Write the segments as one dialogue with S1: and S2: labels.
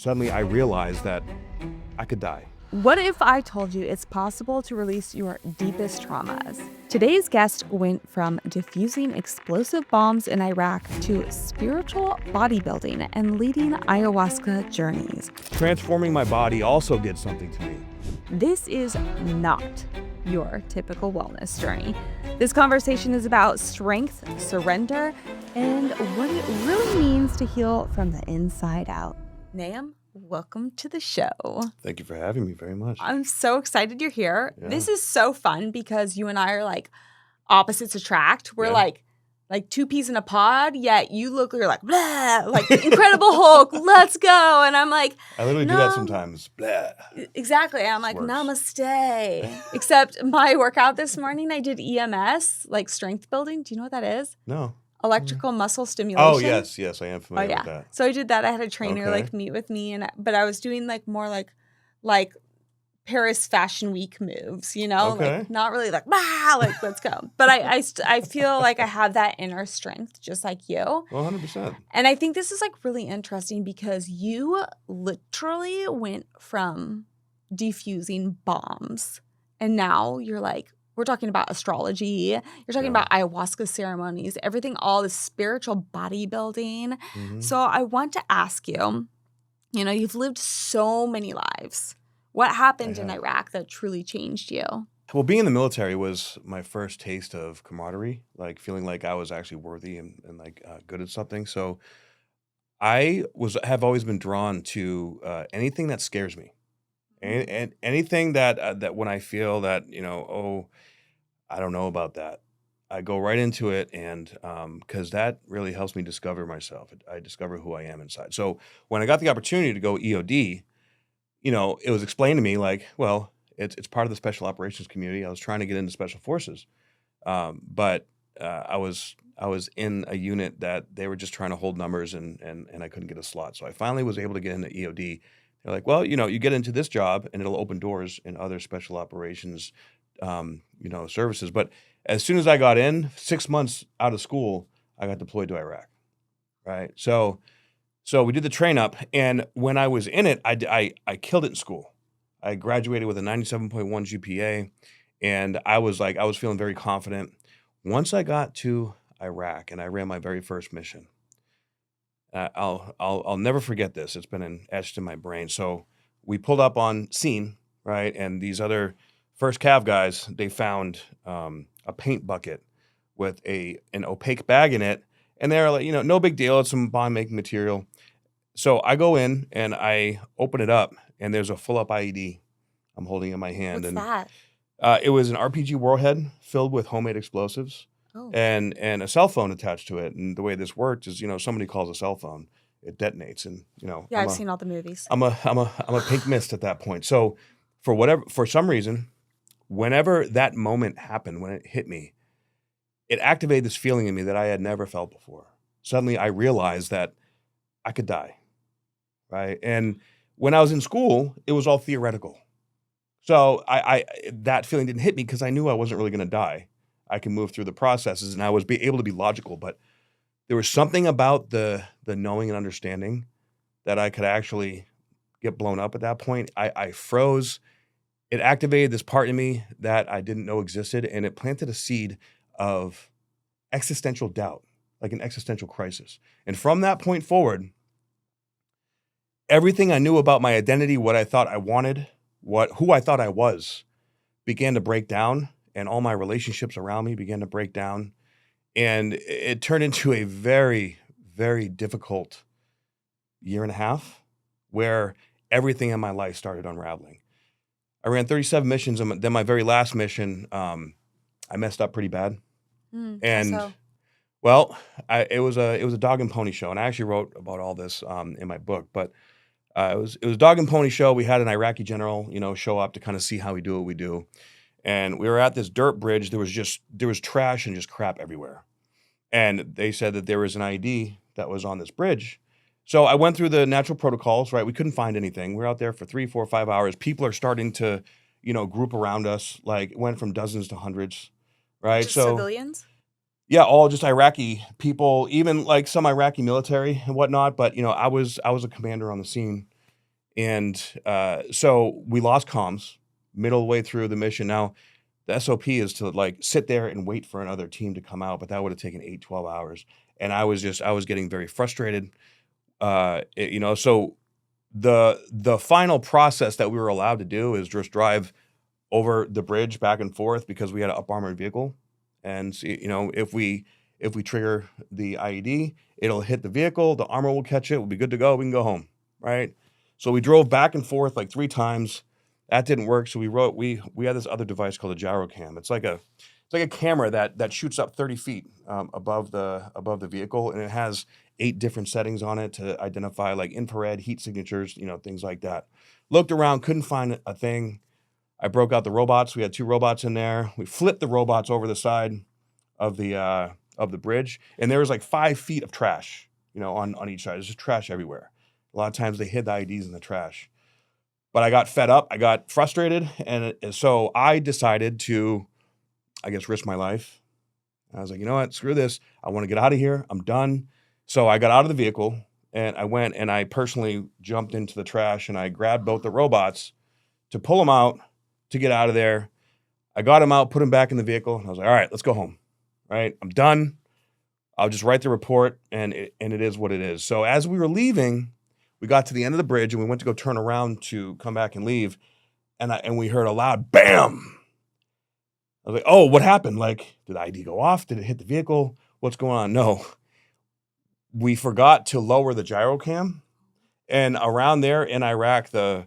S1: Suddenly I realized that I could die.
S2: What if I told you it's possible to release your deepest traumas? Today's guest went from defusing explosive bombs in Iraq to spiritual bodybuilding and leading ayahuasca journeys.
S1: Transforming my body also did something to me.
S2: This is not your typical wellness journey. This conversation is about strength, surrender, and what it really means to heal from the inside out. Nahum, welcome to the show.
S1: Thank you for having me very much.
S2: I'm so excited you're here.
S1: Yeah.
S2: This is so fun because you and I are like opposites attract. We're like two peas in a pod, yet you're like, blah, like Incredible Hulk, let's go. And I'm like,
S1: I literally do that sometimes. Blah.
S2: Exactly. I'm like, namaste. Except my workout this morning, I did EMS, like strength building. Do you know what that is?
S1: No.
S2: Electrical muscle stimulation.
S1: Oh, yes, I am familiar with that.
S2: So I did that. I had a trainer meet with me, but I was doing more like Paris Fashion Week moves, like not really like let's go. But I feel like I have that inner strength just like you.
S1: 100%.
S2: And I think this is really interesting because you literally went from defusing bombs and now you're like, we're talking about astrology. You're talking about ayahuasca ceremonies, everything, all the spiritual bodybuilding. Mm-hmm. So I want to ask you, you've lived so many lives. What happened in Iraq that truly changed you?
S1: Well, being in the military was my first taste of camaraderie, like feeling like I was actually worthy and good at something. So I have always been drawn to anything that scares me. And anything that when I feel that, I don't know about that, I go right into it. And because that really helps me discover myself. I discover who I am inside. So when I got the opportunity to go EOD, it was explained to me well, it's part of the special operations community. I was trying to get into special forces. But I was in a unit that they were just trying to hold numbers and I couldn't get a slot. So I finally was able to get into EOD. They're like, well, you get into this job and it'll open doors in other special operations, services. But as soon as I got in, 6 months out of school, I got deployed to Iraq. Right. So we did the train up. And when I was in it, I killed it in school. I graduated with a 97.1 GPA. And I was feeling very confident. Once I got to Iraq and I ran my very first mission, I'll never forget this. It's been etched in my brain. So we pulled up on scene, right? And these other first Cav guys, they found a paint bucket with an opaque bag in it. And they're like, no big deal. It's some bomb making material. So I go in and I open it up and there's a full up IED I'm holding in my hand.
S2: What's that?
S1: It was an RPG warhead filled with homemade explosives. Oh. And a cell phone attached to it. And the way this worked is, somebody calls a cell phone, it detonates, and
S2: Yeah, I've seen all the movies.
S1: I'm a pink mist at that point. So for some reason, whenever that moment happened, when it hit me, it activated this feeling in me that I had never felt before. Suddenly, I realized that I could die, right? And when I was in school, it was all theoretical. So I that feeling didn't hit me because I knew I wasn't really going to die. I can move through the processes, and I was able to be logical. But there was something about the knowing and understanding that I could actually get blown up at that point. I froze. It activated this part in me that I didn't know existed, and it planted a seed of existential doubt, like an existential crisis. And from that point forward, everything I knew about my identity, what I thought I wanted, who I thought I was, began to break down. And all my relationships around me began to break down. And it turned into a very, very difficult year and a half where everything in my life started unraveling. I ran 37 missions, and then my very last mission, I messed up pretty bad. Well, it was a dog and pony show, and I actually wrote about all this in my book. But it was a dog and pony show. We had an Iraqi general, show up to kind of see how we do what we do. And we were at this dirt bridge. There was trash and just crap everywhere. And they said that there was an IED that was on this bridge. So I went through the natural protocols, right? We couldn't find anything. We were out there for 3, 4, 5 hours. People are starting to, group around us. Like it went from dozens to hundreds, right?
S2: Just civilians?
S1: Yeah, all just Iraqi people, even like some Iraqi military and whatnot. But, I was a commander on the scene. And so we lost comms middle way through the mission. Now, the SOP is to like sit there and wait for another team to come out, but that would have taken 8, 12 hours. And I was getting very frustrated. So the final process that we were allowed to do is just drive over the bridge back and forth because we had an up armored vehicle. And see, if we trigger the IED, it'll hit the vehicle, the armor will catch it, we'll be good to go, we can go home, right? So we drove back and forth like 3 times. That didn't work. So we had this other device called a gyrocam. It's like a camera that shoots up 30 feet above the vehicle, and it has 8 different settings on it to identify like infrared, heat signatures, things like that. Looked around, couldn't find a thing. I broke out the robots. We had 2 robots in there. We flipped the robots over the side of the bridge, and there was like 5 feet of trash, on each side. There's just trash everywhere. A lot of times they hid the IDs in the trash. But I got fed up. I got frustrated, and so I decided to, I guess, risk my life. I was like, you know what? Screw this. I want to get out of here. I'm done. So I got out of the vehicle, and I went and I personally jumped into the trash, and I grabbed both the robots to pull them out to get out of there. I got them out, put them back in the vehicle, and I was like, all right, let's go home. Right? I'm done. I'll just write the report, and it is what it is. So as we were leaving, we got to the end of the bridge, and we went to go turn around to come back and leave, and we heard a loud bam. I was like, oh, what happened? Like, did the ID go off? Did it hit the vehicle? What's going on? No. We forgot to lower the gyrocam, and around there in Iraq, the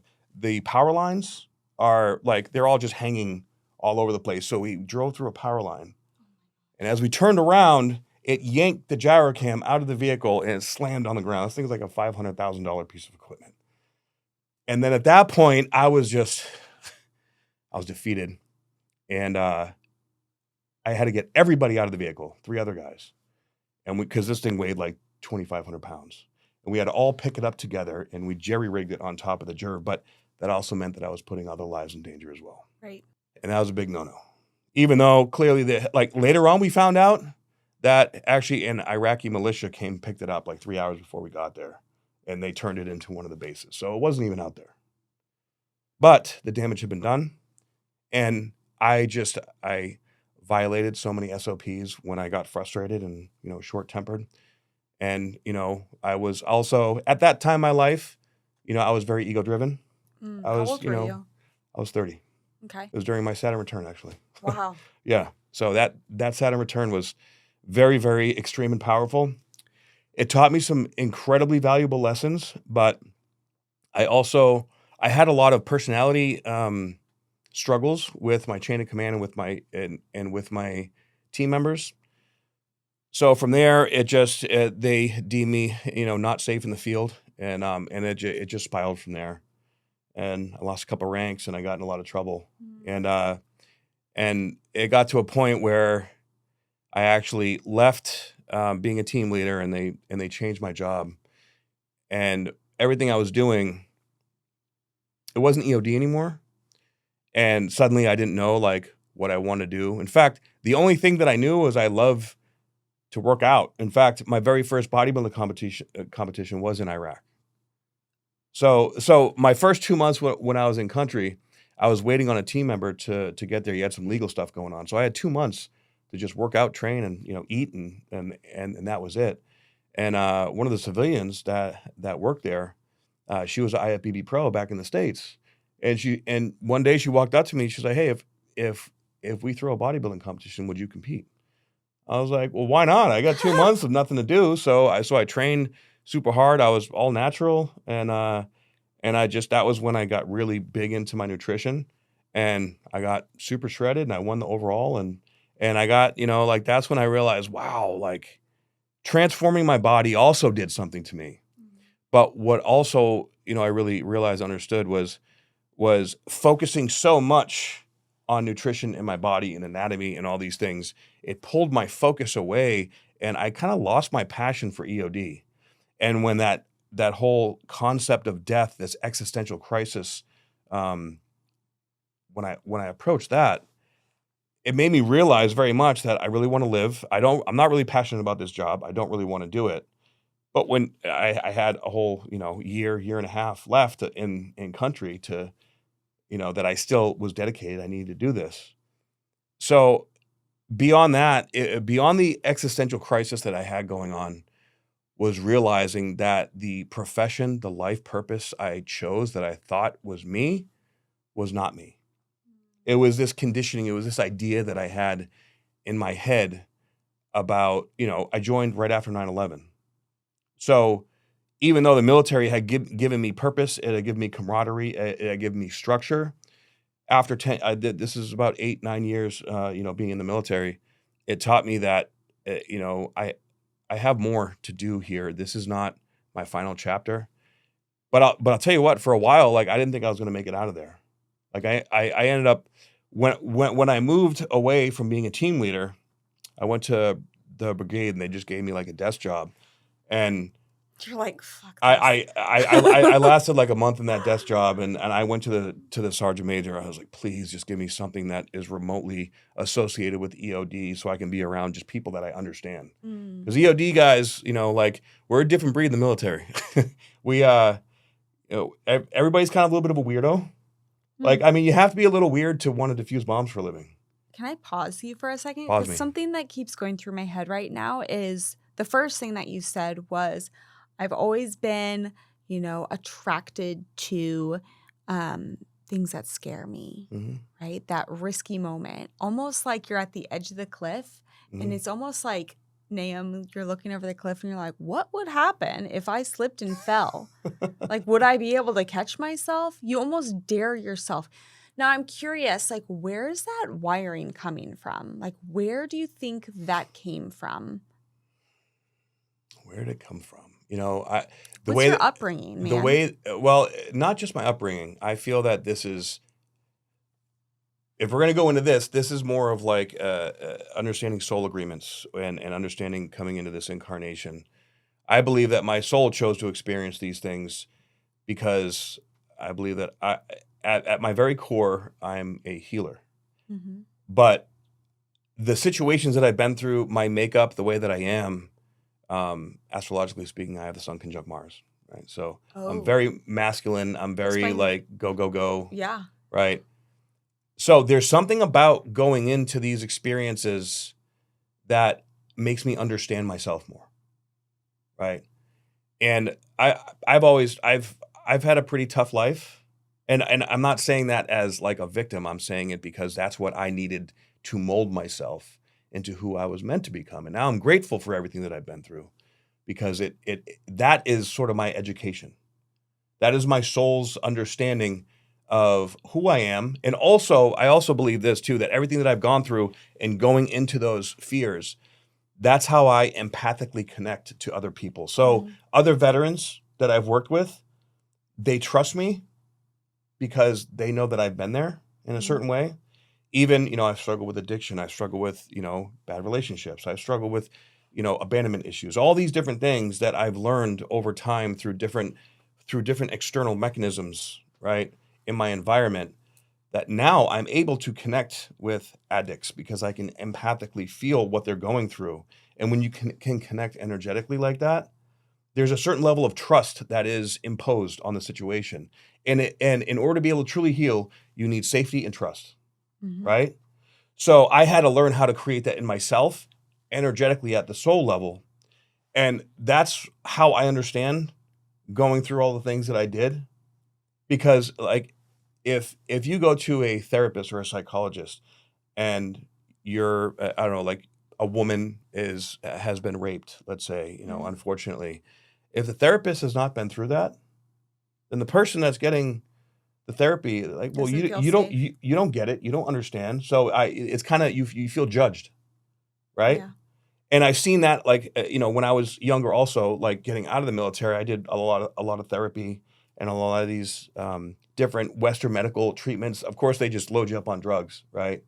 S1: power lines are like, they're all just hanging all over the place. So we drove through a power line, and as we turned around, it yanked the gyrocam out of the vehicle and it slammed on the ground. This thing's like a $500,000 piece of equipment. And then at that point, I was defeated. And I had to get everybody out of the vehicle, 3 other guys. And because this thing weighed like 2,500 pounds. And we had to all pick it up together, and we jerry-rigged it on top of the jerv. But that also meant that I was putting other lives in danger as well.
S2: Right.
S1: And that was a big no-no. Even though clearly, later on we found out that actually an Iraqi militia picked it up like 3 hours before we got there, and they turned it into one of the bases. So it wasn't even out there. But the damage had been done, and I violated so many SOPs when I got frustrated and, short-tempered. And, I was also, at that time in my life, I was very ego-driven.
S2: How old were you?
S1: I was 30.
S2: Okay.
S1: It was during my Saturn return, actually.
S2: Wow.
S1: Yeah. So that Saturn return was very, very extreme and powerful. It taught me some incredibly valuable lessons, but I had a lot of personality struggles with my chain of command and with my team members. So from there, they deemed me, not safe in the field, and it just spiraled from there. And I lost a couple ranks, and I got in a lot of trouble. And it got to a point where I actually left being a team leader, and they changed my job, and everything I was doing, it wasn't EOD anymore. And suddenly I didn't know like what I wanted to do. In fact, the only thing that I knew was I love to work out. In fact, my very first bodybuilding competition was in Iraq. So my first 2 months when I was in country, I was waiting on a team member to get there. He had some legal stuff going on. So I had 2 months to just work out, train, and eat, and that was it. And one of the civilians that worked there, she was an IFBB pro back in the States. And one day she walked up to me. She's like, "Hey, if we throw a bodybuilding competition, would you compete?" I was like, "Well, why not? I got 2 months of nothing to do." So I trained super hard. I was all natural, and that was when I got really big into my nutrition, and I got super shredded, and I won the overall, and I got, that's when I realized, wow, like transforming my body also did something to me. But what also, I really realized, understood was focusing so much on nutrition in my body and anatomy and all these things, it pulled my focus away, and I kind of lost my passion for EOD. And when that whole concept of death, this existential crisis, when I approached that, it made me realize very much that I really want to live. I'm not really passionate about this job. I don't really want to do it. But when I had a whole, year and a half left in country to, that I still was dedicated, I needed to do this. So beyond that, beyond the existential crisis that I had going on, was realizing that the profession, the life purpose I chose that I thought was me was not me. It was this conditioning, it was this idea that I had in my head about, I joined right after 9/11. So even though the military had given me purpose, it had given me camaraderie, it had given me structure. After 10, this is about 8, 9 years, being in the military. It taught me that, I have more to do here. This is not my final chapter. But I'll tell you what, for a while, like, I didn't think I was gonna make it out of there. Like, I ended up when I moved away from being a team leader, I went to the brigade, and they just gave me, like, a desk job, and
S2: You're like, fuck
S1: I
S2: this.
S1: I lasted, like, a month in that desk job, and I went to the sergeant major. I was like, "Please just give me something that is remotely associated with EOD so I can be around just people that I understand."
S2: Mm.
S1: Because EOD guys, like, we're a different breed in the military. We, everybody's kind of a little bit of a weirdo. Like,
S2: Mm.
S1: I mean, you have to be a little weird to wanna defuse bombs for a living.
S2: Can I pause you for a second?
S1: Pause
S2: Because
S1: me.
S2: something that keeps going through my head right now is the first thing that you said was, I've always been, attracted to things that scare me,
S1: Mhm,
S2: right? That risky moment, almost like you're at the edge of the cliff. And
S1: mhm.
S2: it's almost like, Nahum, you're looking over the cliff and you're like, what would happen if I slipped and fell? Like, would I be able to catch myself? You almost dare yourself. Now, I'm curious, like, where's that wiring coming from? Like, where do you think that came from?
S1: Where did it come from? I the
S2: What's
S1: way
S2: your
S1: that
S2: upbringing, man?
S1: well, not just my upbringing. I feel that this is if we're gonna go into this, this is more of like, understanding soul agreements and understanding coming into this incarnation. I believe that my soul chose to experience these things because I believe that at my very core, I'm a healer.
S2: Mhm.
S1: But the situations that I've been through, my makeup, the way that I am, astrologically speaking, I have the sun conjunct Mars, right? So I'm
S2: Oh,
S1: very masculine. I'm very
S2: explain.
S1: like go, go, go,
S2: Yeah.
S1: right? So there's something about going into these experiences that makes me understand myself more, right? And I've had a pretty tough life. And I'm not saying that as like a victim. I'm saying it because that's what I needed to mold myself into who I was meant to become. And now I'm grateful for everything that I've been through because that is sort of my education. That is my soul's understanding of who I am. And also, I also believe this too, that everything that I've gone through and going into those fears, that's how I empathically connect to other people. So
S2: Mhm.
S1: other veterans that I've worked with, they trust me because they know that I've been there in a
S2: Mhm.
S1: certain way. Even, I've struggled with addiction. I struggle with, bad relationships. I struggle with, abandonment issues, all these different things that I've learned over time through different external mechanisms, right, in my environment that now I'm able to connect with addicts because I can empathically feel what they're going through. And when you can connect energetically like that, there's a certain level of trust that is imposed on the situation. And in order to be able to truly heal, you need safety and trust,
S2: Mhm.
S1: right? So I had to learn how to create that in myself energetically at the soul level. And that's how I understand going through all the things that I did. Because like if you go to a therapist or a psychologist and you're I don't know, like a woman has been raped, let's say,
S2: Mhm.
S1: unfortunately, if the therapist has not been through that, then the person that's getting the therapy, like, well,
S2: Doesn't feel
S1: you
S2: safe.
S1: you don't get it, you don't understand. So it's kind of you feel judged, right?
S2: Yeah.
S1: And I've seen that, like, when I was younger, also, like getting out of the military, I did a lot of therapy and a lot of these different Western medical treatments. Of course, they just load you up on drugs, right?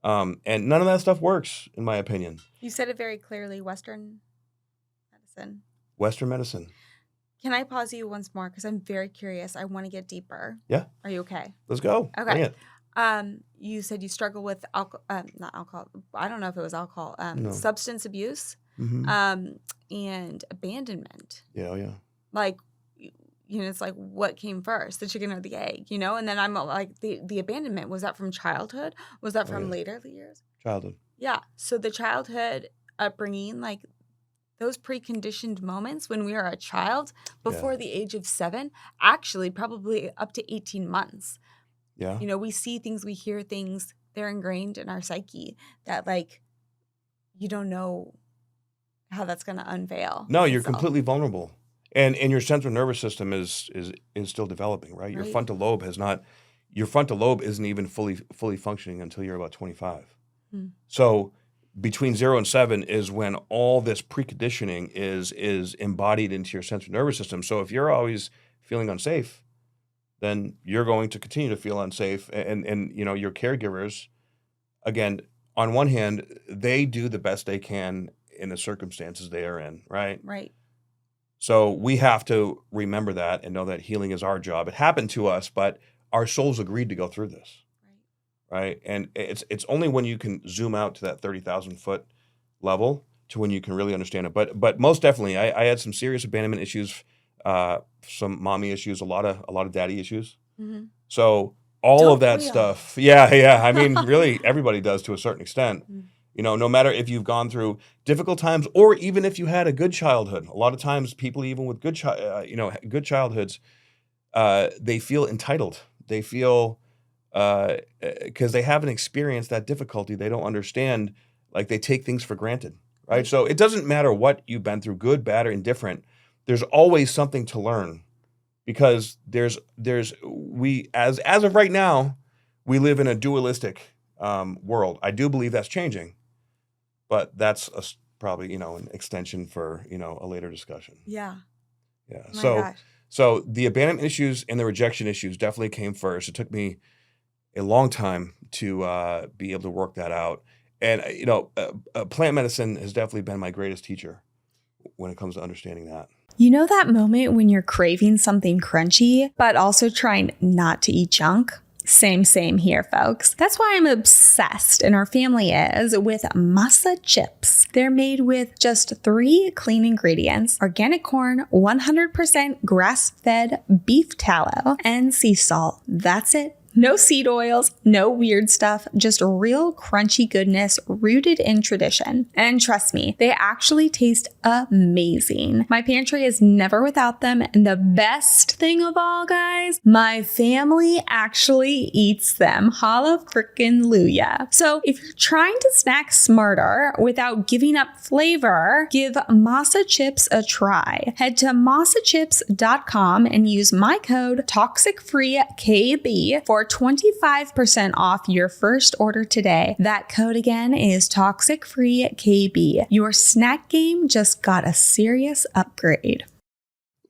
S1: And none of that stuff works, in my opinion.
S2: You said it very clearly, Western medicine.
S1: Western medicine.
S2: Can I pause you once more? Because I'm very curious. I want to get deeper.
S1: Yeah,
S2: Are you okay?
S1: let's go.
S2: Okay.
S1: Bring it.
S2: You said you struggle with alcohol, not alcohol. I don't know if it was alcohol.
S1: No,
S2: Substance abuse.
S1: Mhm.
S2: And abandonment.
S1: Yeah, oh, yeah.
S2: Like, it's like, what came first, the chicken or the egg, And then I'm like, the abandonment, was that from childhood? Was that
S1: Oh,
S2: from
S1: yeah.
S2: later years?
S1: Childhood.
S2: Yeah. So the childhood upbringing, like those preconditioned moments when we are a child
S1: Yeah.
S2: before the age of 7, actually probably up to 18 months.
S1: Yeah.
S2: We see things, we hear things, they're ingrained in our psyche that like you don't know how that's going to unveil
S1: No, you're
S2: itself.
S1: completely vulnerable. And your central nervous system is still developing, right? Your
S2: Right.
S1: frontal lobe has not your frontal lobe isn't even fully functioning until you're about 25.
S2: Hmm.
S1: So between 0 and 7 is when all this preconditioning is embodied into your central nervous system. So if you're always feeling unsafe, then you're going to continue to feel unsafe. And your caregivers, again, on one hand, they do the best they can in the circumstances they are in, right?
S2: Right.
S1: So we have to remember that and know that healing is our job. It happened to us, but our souls agreed to go through this, right? And it's only when you can zoom out to that 30,000-foot level to when you can really understand it. But most definitely, I had some serious abandonment issues, some mommy issues, a lot of daddy issues.
S2: Mm-hmm.
S1: So all
S2: Don't
S1: of that
S2: we all?
S1: stuff, yeah. I mean, really, everybody does to a certain extent.
S2: Mm.
S1: No matter if you've gone through difficult times or even if you had a good childhood. A lot of times, people even with good good childhoods, they feel entitled. They feel because they haven't experienced that difficulty. They don't understand. Like they take things for granted, right?
S2: Right.
S1: So it doesn't matter what you've been through, good, bad, or indifferent. There's always something to learn because we as of right now, we live in a dualistic world. I do believe that's changing. But that's probably, an extension for, a later discussion.
S2: Yeah.
S1: Yeah.
S2: Oh my gosh.
S1: So the abandonment issues and the rejection issues definitely came first. It took me a long time to be able to work that out. And, plant medicine has definitely been my greatest teacher when it comes to understanding that.
S2: You know that moment when you're craving something crunchy, but also trying not to eat junk? Same here, folks. That's why I'm obsessed, and our family is, with masa chips. They're made with just 3 clean ingredients: organic corn, 100% grass-fed beef tallow, and sea salt. That's it. No seed oils, no weird stuff, just real crunchy goodness rooted in tradition. And trust me, they actually taste amazing. My pantry is never without them, and the best thing of all, guys, my family actually eats them. Holla frickin' Luya. So if you're trying to snack smarter without giving up flavor, give masa chips a try. Head to masachips.com and use my code ToxicFreeKB for 25% off your first order today. That code again is ToxicFreeKB. Your snack game just got a serious upgrade.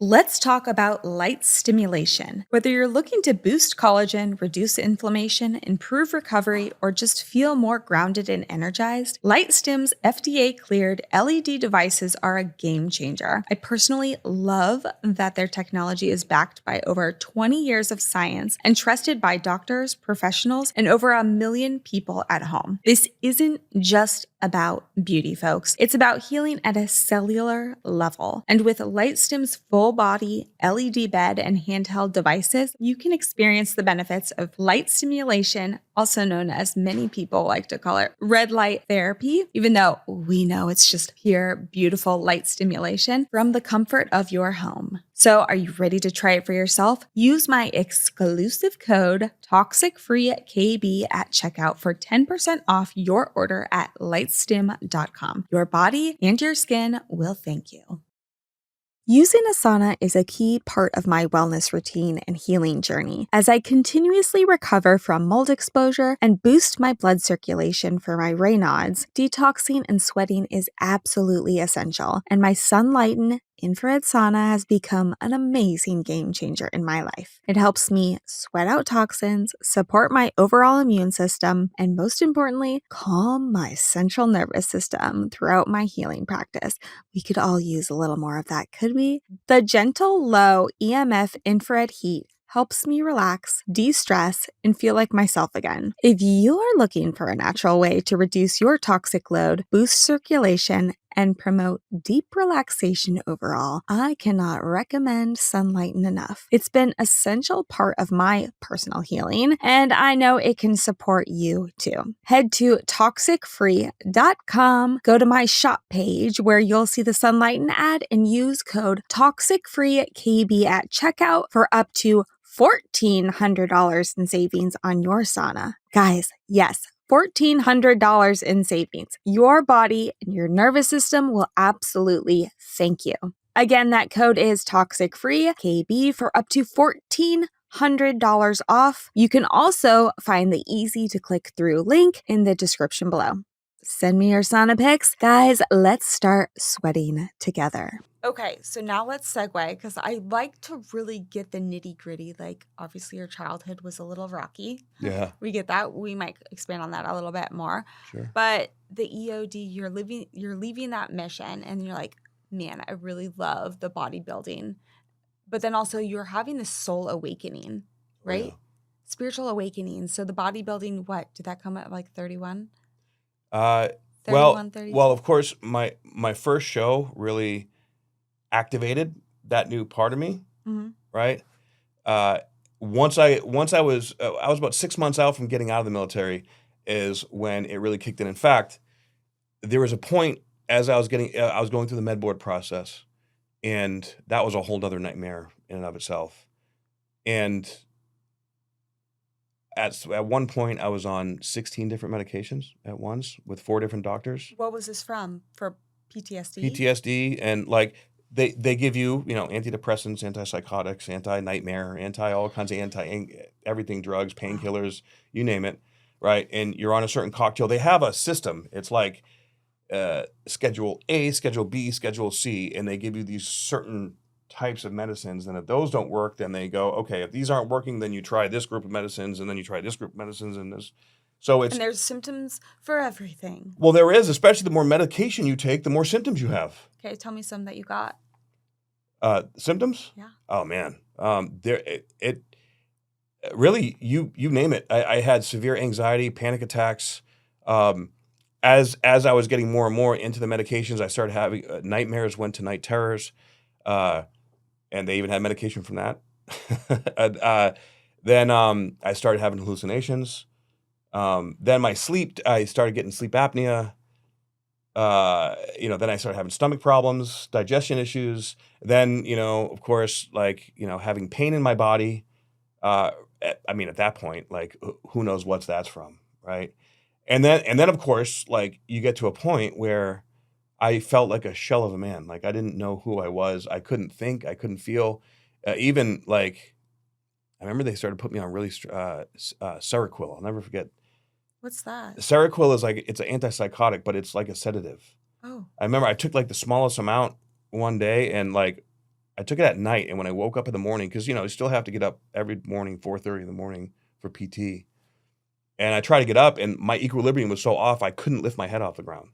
S2: Let's talk about light stimulation. Whether you're looking to boost collagen, reduce inflammation, improve recovery, or just feel more grounded and energized, LightStim's FDA-cleared LED devices are a game changer. I personally love that their technology is backed by over 20 years of science and trusted by doctors, professionals, and over 1 million people at home. This isn't just about beauty, folks. It's about healing at a cellular level. And with LightStim's full body LED bed and handheld devices, you can experience the benefits of light stimulation, also known as many people like to call it red light therapy, even though we know it's just pure, beautiful light stimulation from the comfort of your home. So are you ready to try it for yourself? Use my exclusive code ToxicFreeKB at checkout for 10% off your order at lightstim.com. Your body and your skin will thank you. Using a sauna is a key part of my wellness routine and healing journey as I continuously recover from mold exposure and boost my blood circulation for my Raynaud's. Detoxing and sweating is absolutely essential, and my Sunlighten infrared sauna has become an amazing game changer in my life. It helps me sweat out toxins, support my overall immune system, and most importantly, calm my central nervous system throughout my healing practice. We could all use a little more of that, could we? The gentle, low EMF infrared heat helps me relax, de-stress, and feel like myself again. If you're looking for a natural way to reduce your toxic load, boost circulation, and promote deep relaxation overall, I cannot recommend Sunlighten enough. It's been an essential part of my personal healing, and I know it can support you too. Head to toxicfree.com, go to my shop page where you'll see the Sunlighten ad, and use code TOXICFREEKB at checkout for up to $1,400 in savings on your sauna. Guys, yes, $1,400 in savings. Your body and your nervous system will absolutely thank you. Again, that code is TOXICFREEKB for up to $1,400 off. You can also find the easy to click through link in the description below. Send me your sauna pics. Guys, let's start sweating together. Okay, so now let's segue, because I like to really get the nitty gritty. Like, obviously your childhood was a little rocky.
S1: Yeah,
S2: We get that. We might expand on that a little bit more.
S1: sure.
S2: But the EOD, you're leaving that mission, and you're like, man, I really love the bodybuilding. But then also you're having this soul awakening, right?
S1: Yeah.
S2: Spiritual awakening. So the bodybuilding, what? Did that come at like 31?
S1: Uh,
S2: 31, 32?
S1: well, of course, my first show really activated that new part of me,
S2: Mm-hmm.
S1: right? Once I was about 6 months out from getting out of the military is when it really kicked in. In fact, there was a point as I was going through the med board process, and that was a whole other nightmare in and of itself. And at one point, I was on 16 different medications at once with 4 different doctors.
S2: What was this from? For PTSD?
S1: PTSD, and like they give you, antidepressants, antipsychotics, anti-nightmare, all kinds of everything, drugs, painkillers, you name it, right? And you're on a certain cocktail. They have a system. It's like Schedule A, Schedule B, Schedule C, and they give you these certain types of medicines. And if those don't work, then they go, okay, if these aren't working, then you try this group of medicines, and then you try this group of medicines, and this. So it's
S2: And there's symptoms for everything.
S1: well, there is, especially the more medication you take, the more symptoms you have.
S2: Okay, tell me some that you got.
S1: Symptoms?
S2: Yeah.
S1: Oh man, it really you name it. I had severe anxiety, panic attacks. As I was getting more and more into the medications, I started having nightmares, went to night terrors, and they even had medication from that. Then I started having hallucinations. Then I started getting sleep apnea. Then I started having stomach problems, digestion issues. Then, of course, having pain in my body. At that point, like, who knows what that's from, right? And then, of course, like, you get to a point where I felt like a shell of a man. Like, I didn't know who I was. I couldn't think. I couldn't feel. Even like, I remember they started putting me on really Seroquel. I'll never forget.
S2: What's that?
S1: Seroquel is it's an antipsychotic, but it's like a sedative.
S2: Oh.
S1: I remember I took like the smallest amount one day, and like I took it at night. And when I woke up in the morning, because you still have to get up every morning, 4:30 in the morning for PT. And I tried to get up, and my equilibrium was so off, I couldn't lift my head off the ground.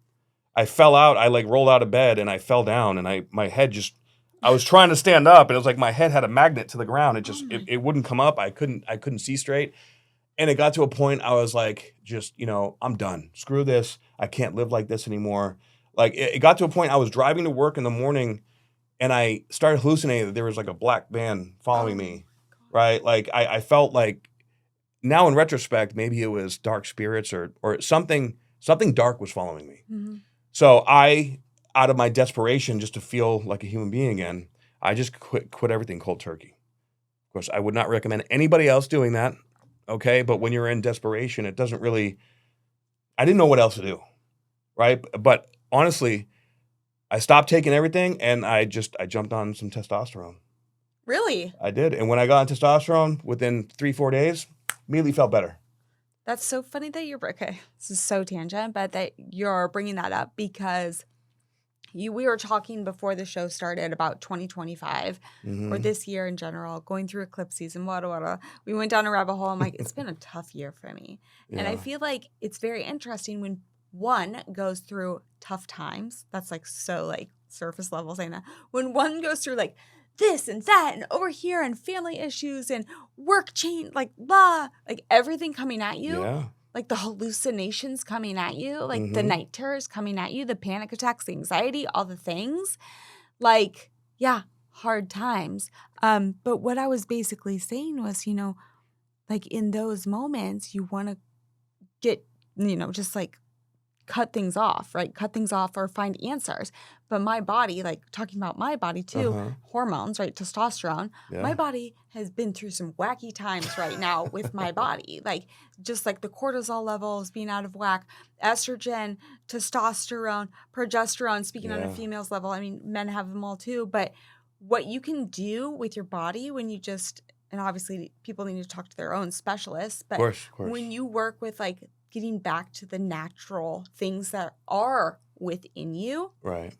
S1: I fell out. I like rolled out of bed, and I fell down, and my head just. I was trying to stand up, and it was like my head had a magnet to the ground. It just it wouldn't come up. I couldn't see straight. And it got to a point I was like, I'm done. Screw this. I can't live like this anymore. Like, it got to a point I was driving to work in the morning, and I started hallucinating that there was like a black van following me, right? Like, I felt like, now in retrospect, maybe it was dark spirits or something dark was following me.
S2: Mm-hmm.
S1: So I, out of my desperation just to feel like a human being again, I just quit everything cold turkey. Of course, I would not recommend anybody else doing that. Okay, but when you're in desperation, it doesn't really. I didn't know what else to do, right? But honestly, I stopped taking everything, and I jumped on some testosterone.
S2: Really?
S1: I did, and when I got on testosterone, within 3-4 days, immediately felt better.
S2: That's so funny that you're okay. This is so tangent, but that you're bringing that up because we were talking before the show started about 2025 or this year in general, going through eclipse season, we went down a rabbit hole. I'm like, it's been a tough year for me. Yeah. And I feel like it's very interesting when one goes through tough times. That's like so like surface level saying that. When one goes through like this and that and over here and family issues and work change, like blah, like everything coming at you.
S1: Yeah.
S2: like the hallucinations coming at you, like the
S1: Mhm.
S2: night terrors coming at you, the panic attacks, the anxiety, all the things. Like, yeah, hard times. But what I was basically saying was, like in those moments, you want to get, just like cut things off, right? Cut things off or find answers. But my body, like talking about my body too,
S1: Uh-huh.
S2: hormones, right? Testosterone. My
S1: Yeah.
S2: body has been through some wacky times right now with my body. Like just like the cortisol levels being out of whack, estrogen, testosterone, progesterone, speaking on a
S1: Yeah.
S2: female's level. I mean, men have them all too. But what you can do with your body when you just, and obviously people need to talk to their own specialists,
S1: Of
S2: but
S1: course, of course.
S2: when you work with like getting back to the natural things that are within you,
S1: Right.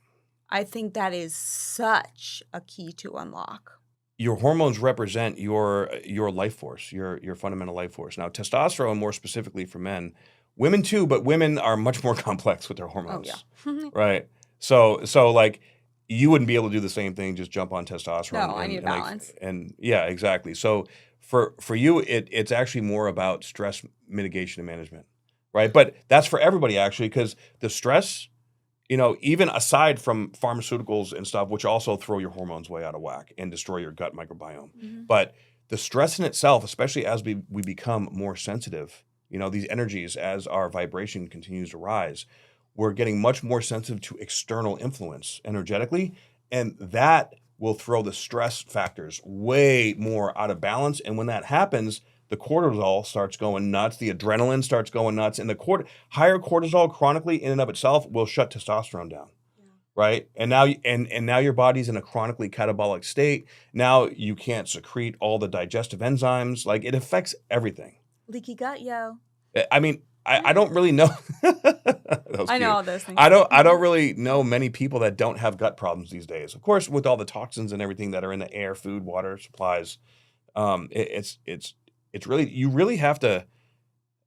S2: I think that is such a key to unlock.
S1: Your hormones represent your life force, your fundamental life force. Now, testosterone, more specifically for men, women too, but women are much more complex with their
S2: Oh, yeah.
S1: hormones, right? So like you wouldn't be able to do the same thing, just jump on testosterone
S2: No, I need a
S1: and like
S2: balance.
S1: and yeah, exactly. So for you, it's actually more about stress mitigation and management, right? But that's for everybody actually, because the stress, even aside from pharmaceuticals and stuff, which also throw your hormones way out of whack and destroy your gut microbiome.
S2: Mhm.
S1: But the stress in itself, especially as we become more sensitive, these energies, as our vibration continues to rise, we're getting much more sensitive to external influence energetically. And that will throw the stress factors way more out of balance. And when that happens, the cortisol starts going nuts, the adrenaline starts going nuts, and the higher cortisol chronically in and of itself will shut testosterone down, right? And now your body's in a chronically catabolic state. Now you can't secrete all the digestive enzymes. Like it affects everything.
S2: Leaky gut, yo.
S1: I mean, I don't really know. That was
S2: I know
S1: cute.
S2: all those things.
S1: I don't really know many people that don't have gut problems these days. Of course, with all the toxins and everything that are in the air, food, water, supplies, it's really, you really have to.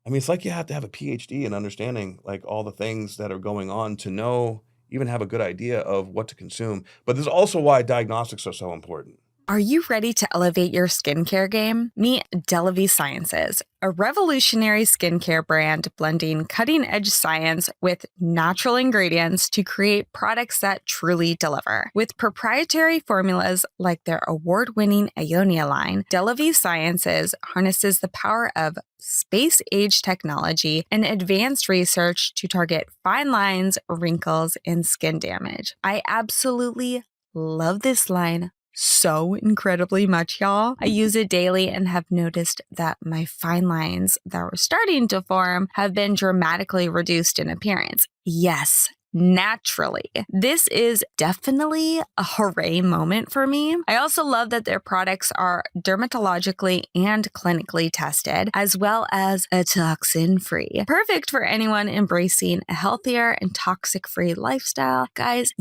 S1: I mean, it's like you have to have a PhD in understanding like all the things that are going on to know, even have a good idea of what to consume. But this is also why diagnostics are so important.
S2: Are you ready to elevate your skincare game? Meet Delavie Sciences, a revolutionary skincare brand blending cutting-edge science with natural ingredients to create products that truly deliver. With proprietary formulas like their award-winning Ionia line, Delavie Sciences harnesses the power of space-age technology and advanced research to target fine lines, wrinkles, and skin damage. I absolutely love this line so incredibly much, y'all. I use it daily and have noticed that my fine lines that were starting to form have been dramatically reduced in appearance. Yes, naturally. This is definitely a hooray moment for me. I also love that their products are dermatologically and clinically tested, as well as a toxin-free. Perfect for anyone embracing a healthier and toxic-free lifestyle. Guys,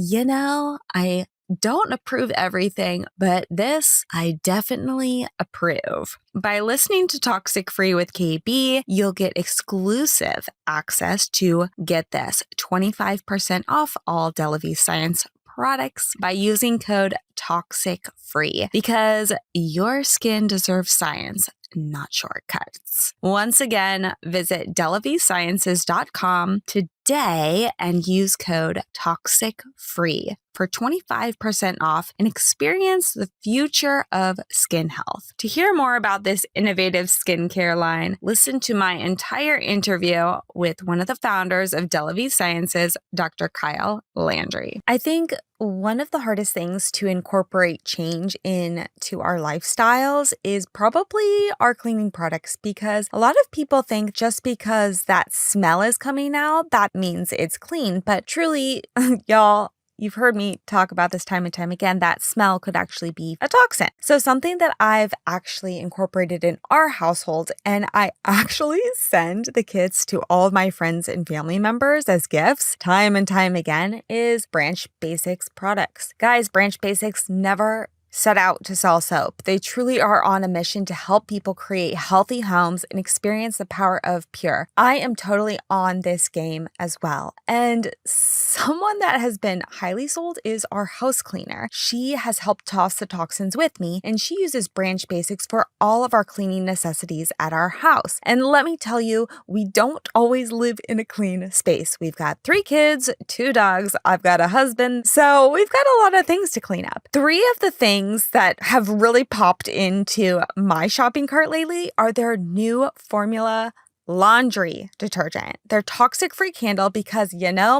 S2: I don't approve everything, but this I definitely approve. By listening to Toxic Free with KB, you'll get exclusive access to, get this, 25% off all Delavie Science products by using code TOXICFREE, because your skin deserves science, not shortcuts. Once again, visit delaviesciences.com today and use code TOXICFREE for 25% off and experience the future of skin health. To hear more about this innovative skincare line, listen to my entire interview with one of the founders of Delavie Sciences, Dr. Kyle Landry. I think one of the hardest things to incorporate change into our lifestyles is probably our cleaning products, because a lot of people think just because that smell is coming out, that means it's clean. But truly, y'all, you've heard me talk about this time and time again, that smell could actually be a toxin. So something that I've actually incorporated in our household, and I actually send the kits to all of my friends and family members as gifts time and time again, is Branch Basics products. Guys, Branch Basics never set out to sell soap. They truly are on a mission to help people create healthy homes and experience the power of pure. I am totally on this game as well. And someone that has been highly sold is our house cleaner. She has helped toss the toxins with me, and she uses Branch Basics for all of our cleaning necessities at our house. And let me tell you, we don't always live in a clean space. We've got 3 kids, 2 dogs, I've got a husband, so we've got a lot of things to clean up. 3 of the things that have really popped into my shopping cart lately are their new formula laundry detergent. Their toxic-free candle, because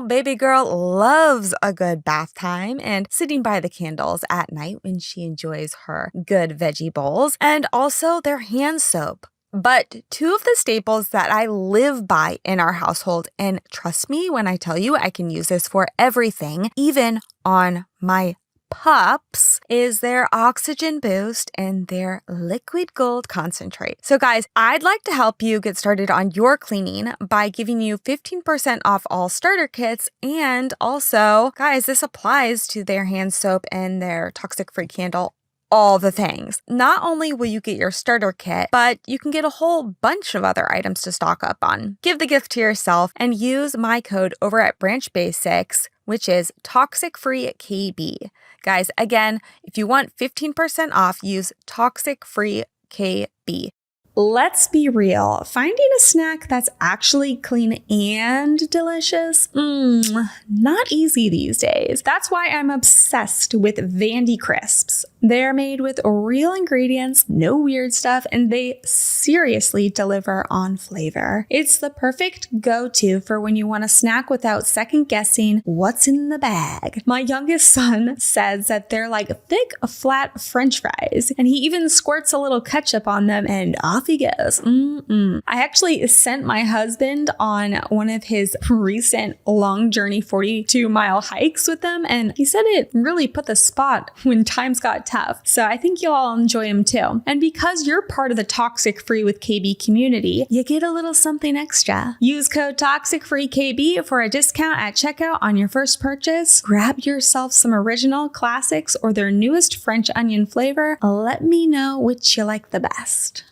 S2: baby girl loves a good bath time and sitting by the candles at night when she enjoys her good veggie bowls, and also their hand soap. But 2 of the staples that I live by in our household, and trust me when I tell you I can use this for everything, even on my pups, is their oxygen boost and their liquid gold concentrate. So guys, I'd like to help you get started on your cleaning by giving you 15% off all starter kits. And also, guys, this applies to their hand soap and their toxic-free candle, all the things. Not only will you get your starter kit, but you can get a whole bunch of other items to stock up on. Give the gift to yourself and use my code over at Branch Basics, which is Toxic-Free KB. Guys, again, if you want 15% off, use Toxic-Free KB. Let's be real. Finding a snack that's actually clean and delicious, not easy these days. That's why I'm obsessed with Vandy Crisps. They're made with real ingredients, no weird stuff, and they seriously deliver on flavor. It's the perfect go-to for when you want a snack without second guessing what's in the bag. My youngest son says that they're like thick, flat French fries, and he even squirts a little ketchup on them and off he goes. I actually sent my husband on one of his recent long journey 42-mile hikes with them, and he said it really put the spot when times got tough. So I think you'll all enjoy them too. And because you're part of the Toxic Free with KB community, you get a little something extra. Use code ToxicFreeKB for a discount at checkout on your first purchase. Grab yourself some original classics or their newest French onion flavor. Let me know which you like the best.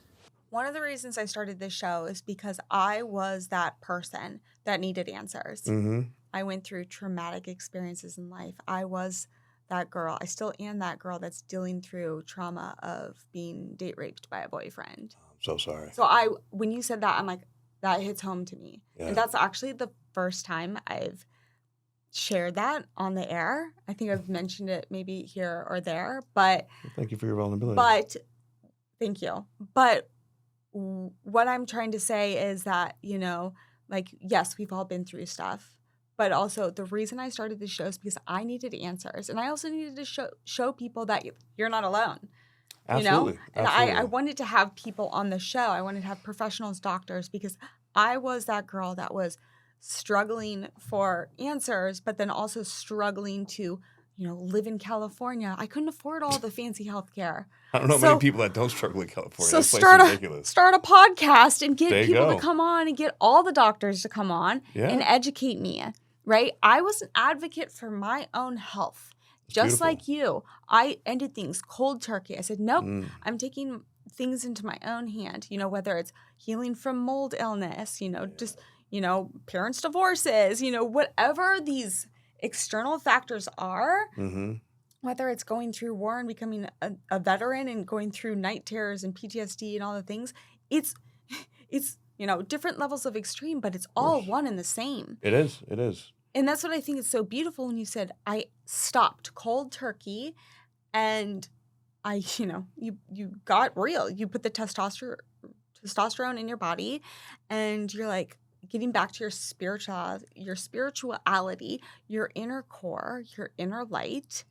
S2: One of the reasons I started this show is because I was that person that needed answers. I went through traumatic experiences in life. I was that girl. I still am that girl that's dealing through trauma of being date raped by a boyfriend.
S1: I'm so sorry.
S2: So when you said that, I'm like, that hits home to me. Yeah. And that's actually the first time I've shared that on the air. I think I've mentioned it maybe here or there, but
S1: thank you for your vulnerability.
S2: But thank you. But what I'm trying to say is that, yes, we've all been through stuff. But also the reason I started this show is because I needed answers. And I also needed to show people that you're not alone.
S1: Absolutely.
S2: And
S1: Absolutely.
S2: I wanted to have people on the show. I wanted to have professionals, doctors, because I was that girl that was struggling for answers, but then also struggling to, live in California. I couldn't afford all the fancy healthcare.
S1: I don't know many people that don't struggle in California.
S2: So
S1: This place is ridiculous.
S2: start a podcast and get people
S1: go.
S2: to come on and get all the doctors to come on and educate me. Right? I was an advocate for my own health. Just like you. I ended things cold turkey. I said, nope, I'm taking things into my own hand, whether it's healing from mold illness, parents' divorces, whatever these external factors are, whether it's going through war and becoming a veteran and going through night terrors and PTSD and all the things, it's different levels of extreme, but it's all one and the same.
S1: It is. It is.
S2: And that's what I think is so beautiful when you said, I stopped cold turkey and you got real. You put the testosterone in your body and you're like getting back to your spirituality, your inner core, your inner light.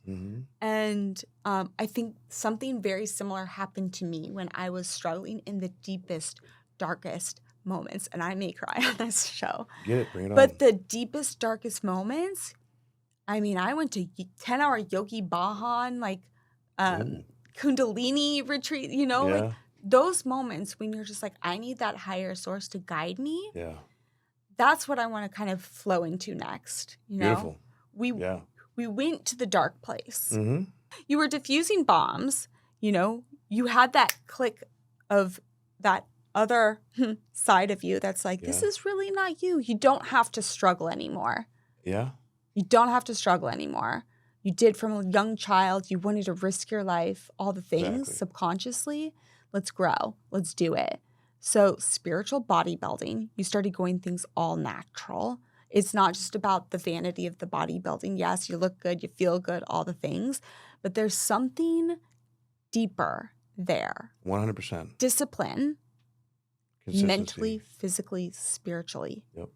S2: And I think something very similar happened to me when I was struggling in the deepest, darkest moments, and I may cry on this show.
S1: Get it, bring it on.
S2: But the deepest, darkest moments, I went to 10-hour Yogi Bhajan, Kundalini retreat, like those moments when you're just like, I need that higher source to guide me.
S1: Yeah.
S2: That's what I want to kind of flow into next.
S1: Beautiful.
S2: We went to the dark place. You were diffusing bombs, you know, you had that click of that other side of you that's like, this
S1: Yeah.
S2: is really not you. You don't have to struggle anymore.
S1: Yeah.
S2: You don't have to struggle anymore. You did from a young child. You wanted to risk your life, all the things
S1: Exactly.
S2: subconsciously. Let's grow. Let's do it. So, spiritual bodybuilding, you started going things all natural. It's not just about the vanity of the bodybuilding. Yes, you look good, you feel good, all the things, but there's something deeper there.
S1: 100%.
S2: Discipline, mentally,
S1: Consistency.
S2: physically, spiritually.
S1: Yep.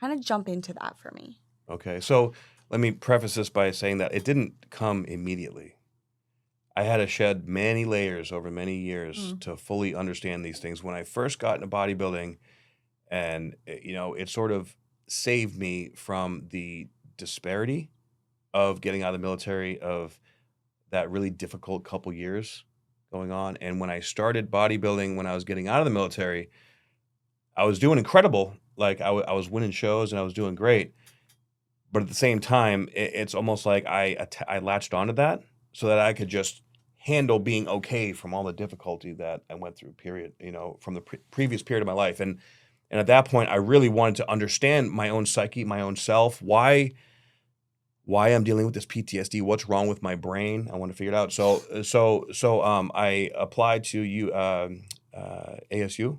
S2: Kind of jump into that for me.
S1: Okay. So let me preface this by saying that it didn't come immediately. I had to shed many layers over many years to fully understand these things. When I first got into bodybuilding, and it sort of saved me from the disparity of getting out of the military, of that really difficult couple years going on. And when I started bodybuilding, when I was getting out of the military, I was doing incredible. Like I was winning shows and I was doing great. But at the same time, it's almost like I latched onto that so that I could just handle being okay from all the difficulty that I went through, period, from the previous period of my life. And at that point, I really wanted to understand my own psyche, my own self, why I'm dealing with this PTSD, what's wrong with my brain. I want to figure it out. So I applied to ASU,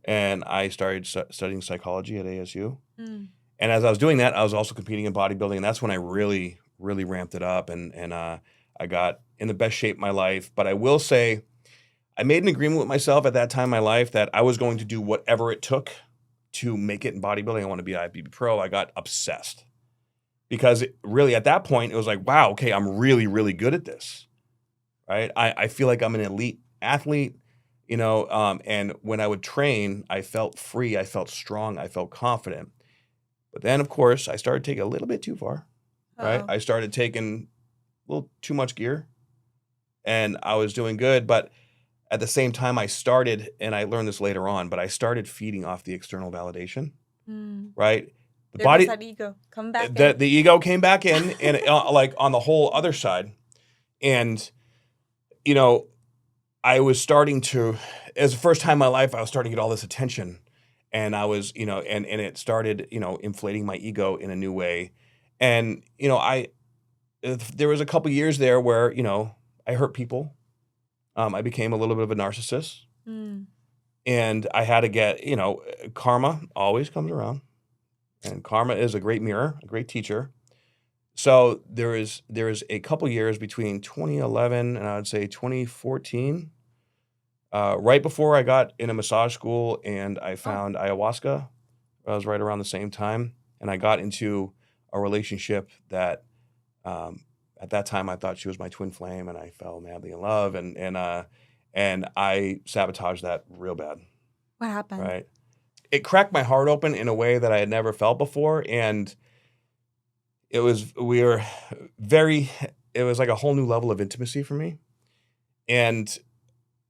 S1: and I started studying psychology at ASU. And as I was doing that, I was also competing in bodybuilding, and that's when I really, really ramped it up, and I got in the best shape of my life. But I will say, I made an agreement with myself at that time in my life that I was going to do whatever it took to make it in bodybuilding. I want to be an IFBB pro. I got obsessed because really at that point, it was like, wow, okay, I'm really, really good at this, right? I feel like I'm an elite athlete, and when I would train, I felt free, I felt strong, I felt confident. But then, of course, I started taking a little bit too far, right?
S2: Uh-oh.
S1: I started taking a little too much gear, and I was doing good, but at the same time, I started, and I learned this later on, but I started feeding off the external validation, right? The
S2: There goes
S1: body,
S2: that ego. Come back
S1: the ego came back in, and like on the whole other side, and I was starting to, as the first time in my life, I was starting to get all this attention, and I was, and it started, inflating my ego in a new way, and there was a couple years there where I hurt people. I became a little bit of a narcissist, and I had to get, karma always comes around, and karma is a great mirror, a great teacher. So there is a couple years between 2011 and I would say 2014, right before I got in a massage school and I found ayahuasca. I was right around the same time, and I got into a relationship that at that time I thought she was my twin flame, and I fell madly in love, and I sabotaged that real bad.
S2: What happened?
S1: Right, it cracked my heart open in a way that I had never felt before, and it was like a whole new level of intimacy for me, and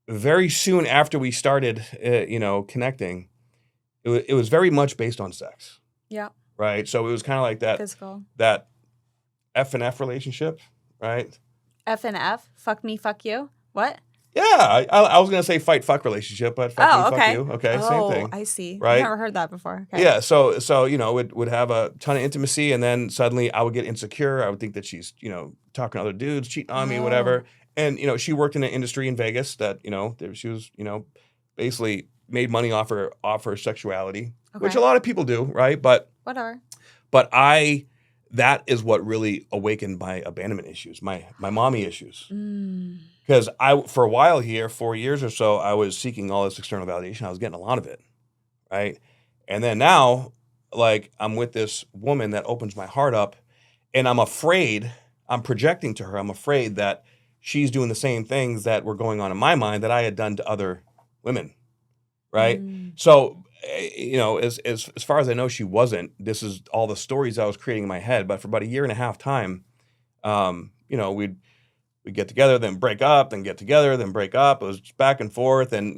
S1: very soon after we started, connecting, it was very much based on sex.
S2: Yeah.
S1: Right. So it was kind of like that
S2: Physical.
S1: that F and F relationship, right?
S2: F and F. Fuck me, fuck you. What?
S1: Yeah, I was gonna say fight fuck relationship, but fuck me,
S2: okay.
S1: fuck you. Okay, same thing.
S2: I see.
S1: Right?
S2: I've never heard that before. Okay.
S1: Yeah. So would have a ton of intimacy, and then suddenly I would get insecure. I would think that she's talking to other dudes, cheating on me, whatever. And she worked in an industry in Vegas that she was basically made money off her sexuality, which a lot of people do, right? But
S2: whatever.
S1: But that is what really awakened my abandonment issues, my mommy issues. Because for a while here, 4 years or so, I was seeking all this external validation. I was getting a lot of it, right? And then now, like, I'm with this woman that opens my heart up, and I'm afraid, I'm projecting to her, I'm afraid that she's doing the same things that were going on in my mind that I had done to other women, right? So, as far as I know, she wasn't. This is all the stories I was creating in my head. But for about a year and a half time, we'd get together, then break up, then get together, then break up. It was just back and forth, and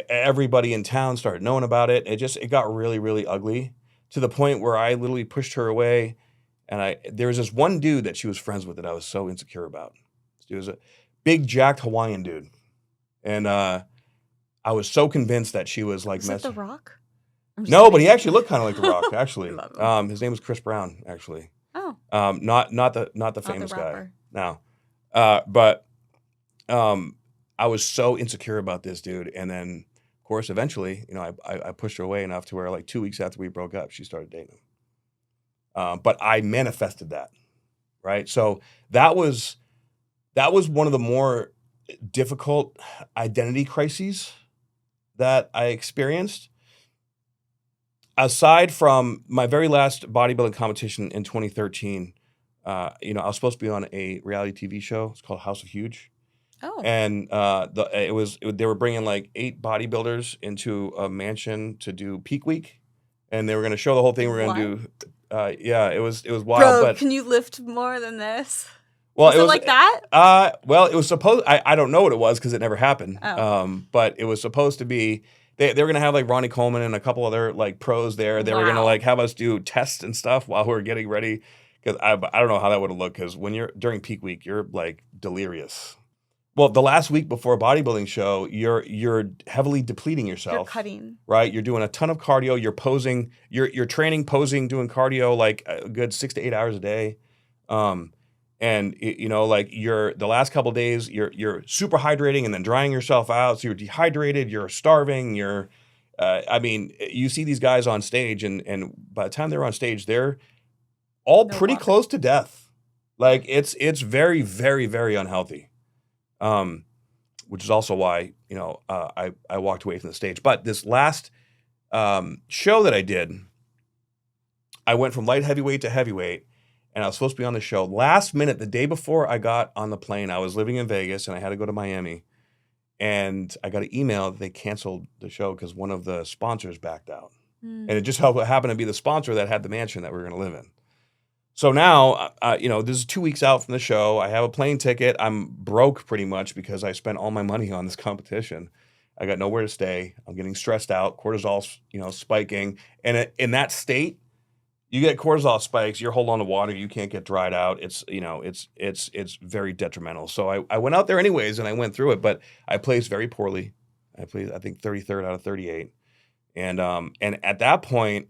S1: everybody in town started knowing about it. It got really, really ugly to the point where I literally pushed her away. And there was this one dude that she was friends with that I was so insecure about. This He was a big jacked Hawaiian dude. And I was so convinced that she was like
S2: Is it The Rock? I'm just
S1: No, but
S2: kidding.
S1: he actually looked kind of like The Rock,
S2: I
S1: actually.
S2: love him.
S1: His name was Chris Brown, actually.
S2: Oh,
S1: Not the
S2: not the
S1: famous guy.
S2: rapper.
S1: No. But I was so insecure about this dude. And then, of course, eventually, you know, I pushed her away enough to where like 2 weeks after we broke up, she started dating him. But I manifested that, right? So that was one of the more difficult identity crises that I experienced. Aside from my very last bodybuilding competition in 2013, you know, I was supposed to be on a reality TV show. It's called House of Huge.
S2: Oh,
S1: And they were bringing like 8 bodybuilders into a mansion to do peak week, and they were going to show the whole thing. We're going to do, yeah, it was wild.
S2: bro,
S1: But
S2: can you lift more than this?
S1: well,
S2: Was it like that?
S1: Well, it was supposed. I don't know what it was because it never happened.
S2: Oh.
S1: But it was supposed to be. They were going to have like Ronnie Coleman and a couple other like pros there. They were going to
S2: Wow.
S1: like have us do tests and stuff while we were getting ready. Because I don't know how that would have looked. Because when you're during peak week, you're like delirious. Well, the last week before a bodybuilding show, you're heavily depleting yourself.
S2: You're cutting.
S1: Right? You're doing a ton of cardio. You're posing. You're training, posing, doing cardio like a good 6 to 8 hours a day. And you know, like the last couple of days, you're super hydrating and then drying yourself out. So you're dehydrated. You're starving. I mean, you see these guys on stage, and by the time they're on stage, they're all
S2: No
S1: pretty
S2: water.
S1: close to death. Like it's very, very, very unhealthy. Which is also why, you know, I walked away from the stage. But this last show that I did, I went from light heavyweight to heavyweight, and I was supposed to be on the show. Last minute, the day before I got on the plane, I was living in Vegas, and I had to go to Miami. And I got an email that they canceled the show because one of the sponsors backed out. And it just happened to be the sponsor that had the mansion that we were going to live in. So now, you know, this is 2 weeks out from the show. I have a plane ticket. I'm broke pretty much because I spent all my money on this competition. I got nowhere to stay. I'm getting stressed out. Cortisol's, you know, spiking. And in that state, you get cortisol spikes. You're holding on to water. You can't get dried out. It's, you know, it's very detrimental. So I went out there anyways, and I went through it. But I placed very poorly. I placed, I think, 33rd out of 38. And at that point,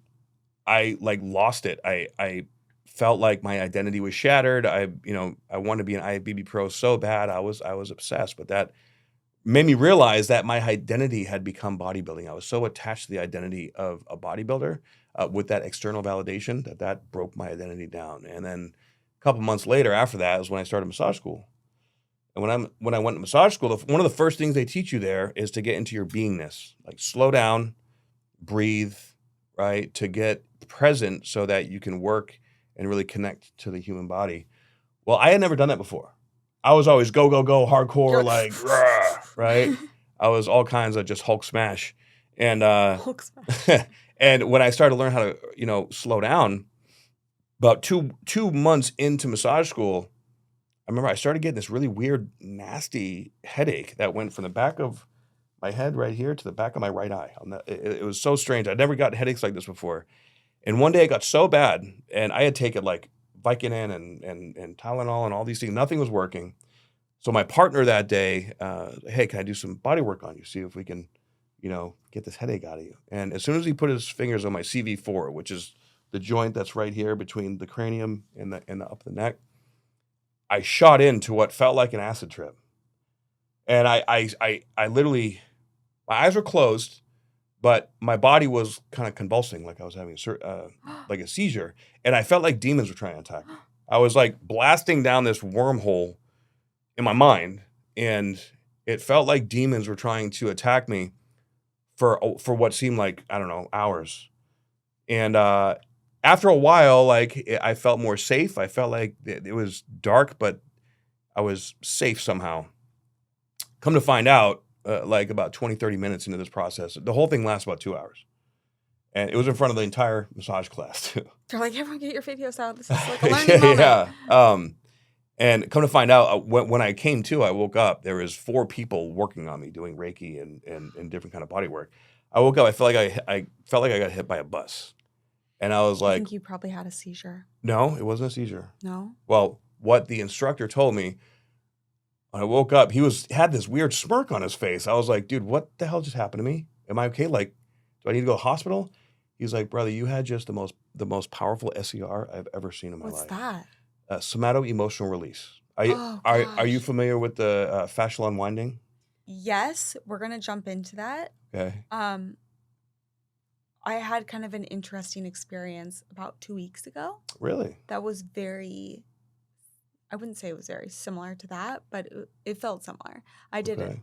S1: I like lost it. I felt like my identity was shattered. I wanted to be an IFBB pro so bad. I was obsessed, but that made me realize that my identity had become bodybuilding. I was so attached to the identity of a bodybuilder with that external validation that broke my identity down. And then a couple months later after that is when I started massage school. And when I went to massage school, one of the first things they teach you there is to get into your beingness, like slow down, breathe, right? To get present so that you can work and really connect to the human body. Well, I had never done that before. I was always go, hardcore, like, rah, right? I was all kinds of just Hulk smash. And
S2: Hulk smash.
S1: and when I started to learn how to, you know, slow down, about two months into massage school, I remember I started getting this really weird, nasty headache that went from the back of my head right here to the back of my right eye. It was so strange. I'd never gotten headaches like this before. And one day it got so bad, and I had taken like Vicodin and Tylenol and all these things. Nothing was working. So my partner that day, hey, can I do some body work on you? See if we can, you know, get this headache out of you. And as soon as he put his fingers on my CV4, which is the joint that's right here between the cranium and the up the neck, I shot into what felt like an acid trip. And I literally, my eyes were closed, but my body was kind of convulsing, like I was having like a seizure. And I felt like demons were trying to attack me. I was like blasting down this wormhole in my mind, and it felt like demons were trying to attack me for what seemed like, I don't know, hours. And after a while, like I felt more safe. I felt like it was dark, but I was safe somehow. Come to find out, like about 20, 30 minutes into this process, the whole thing lasts about 2 hours. And it was in front of the entire massage class too.
S2: They're like, everyone get your videos out. This is like a learning moment.
S1: Yeah. And come to find out, when I came to, I woke up, there was 4 people working on me doing Reiki and different kind of body work. I woke up, I felt like I got hit by a bus. And I was
S2: I
S1: like,
S2: think you probably had a seizure.
S1: no, it wasn't a seizure.
S2: No?
S1: Well, what the instructor told me, When I woke up, had this weird smirk on his face. I was like, "Dude, what the hell just happened to me? Am I okay? Like, do I need to go to the hospital?" He's like, "Brother, you had just the most powerful SER I've ever seen in my
S2: What's
S1: life.
S2: that?
S1: Somato-emotional release.
S2: Oh
S1: Are you
S2: gosh.
S1: familiar with the fascial unwinding?"
S2: Yes, we're gonna jump into that.
S1: Okay.
S2: Um, I had kind of an interesting experience about 2 weeks ago
S1: Really?
S2: that was very, I wouldn't say it was very similar to that, but it felt similar. I did
S1: Okay.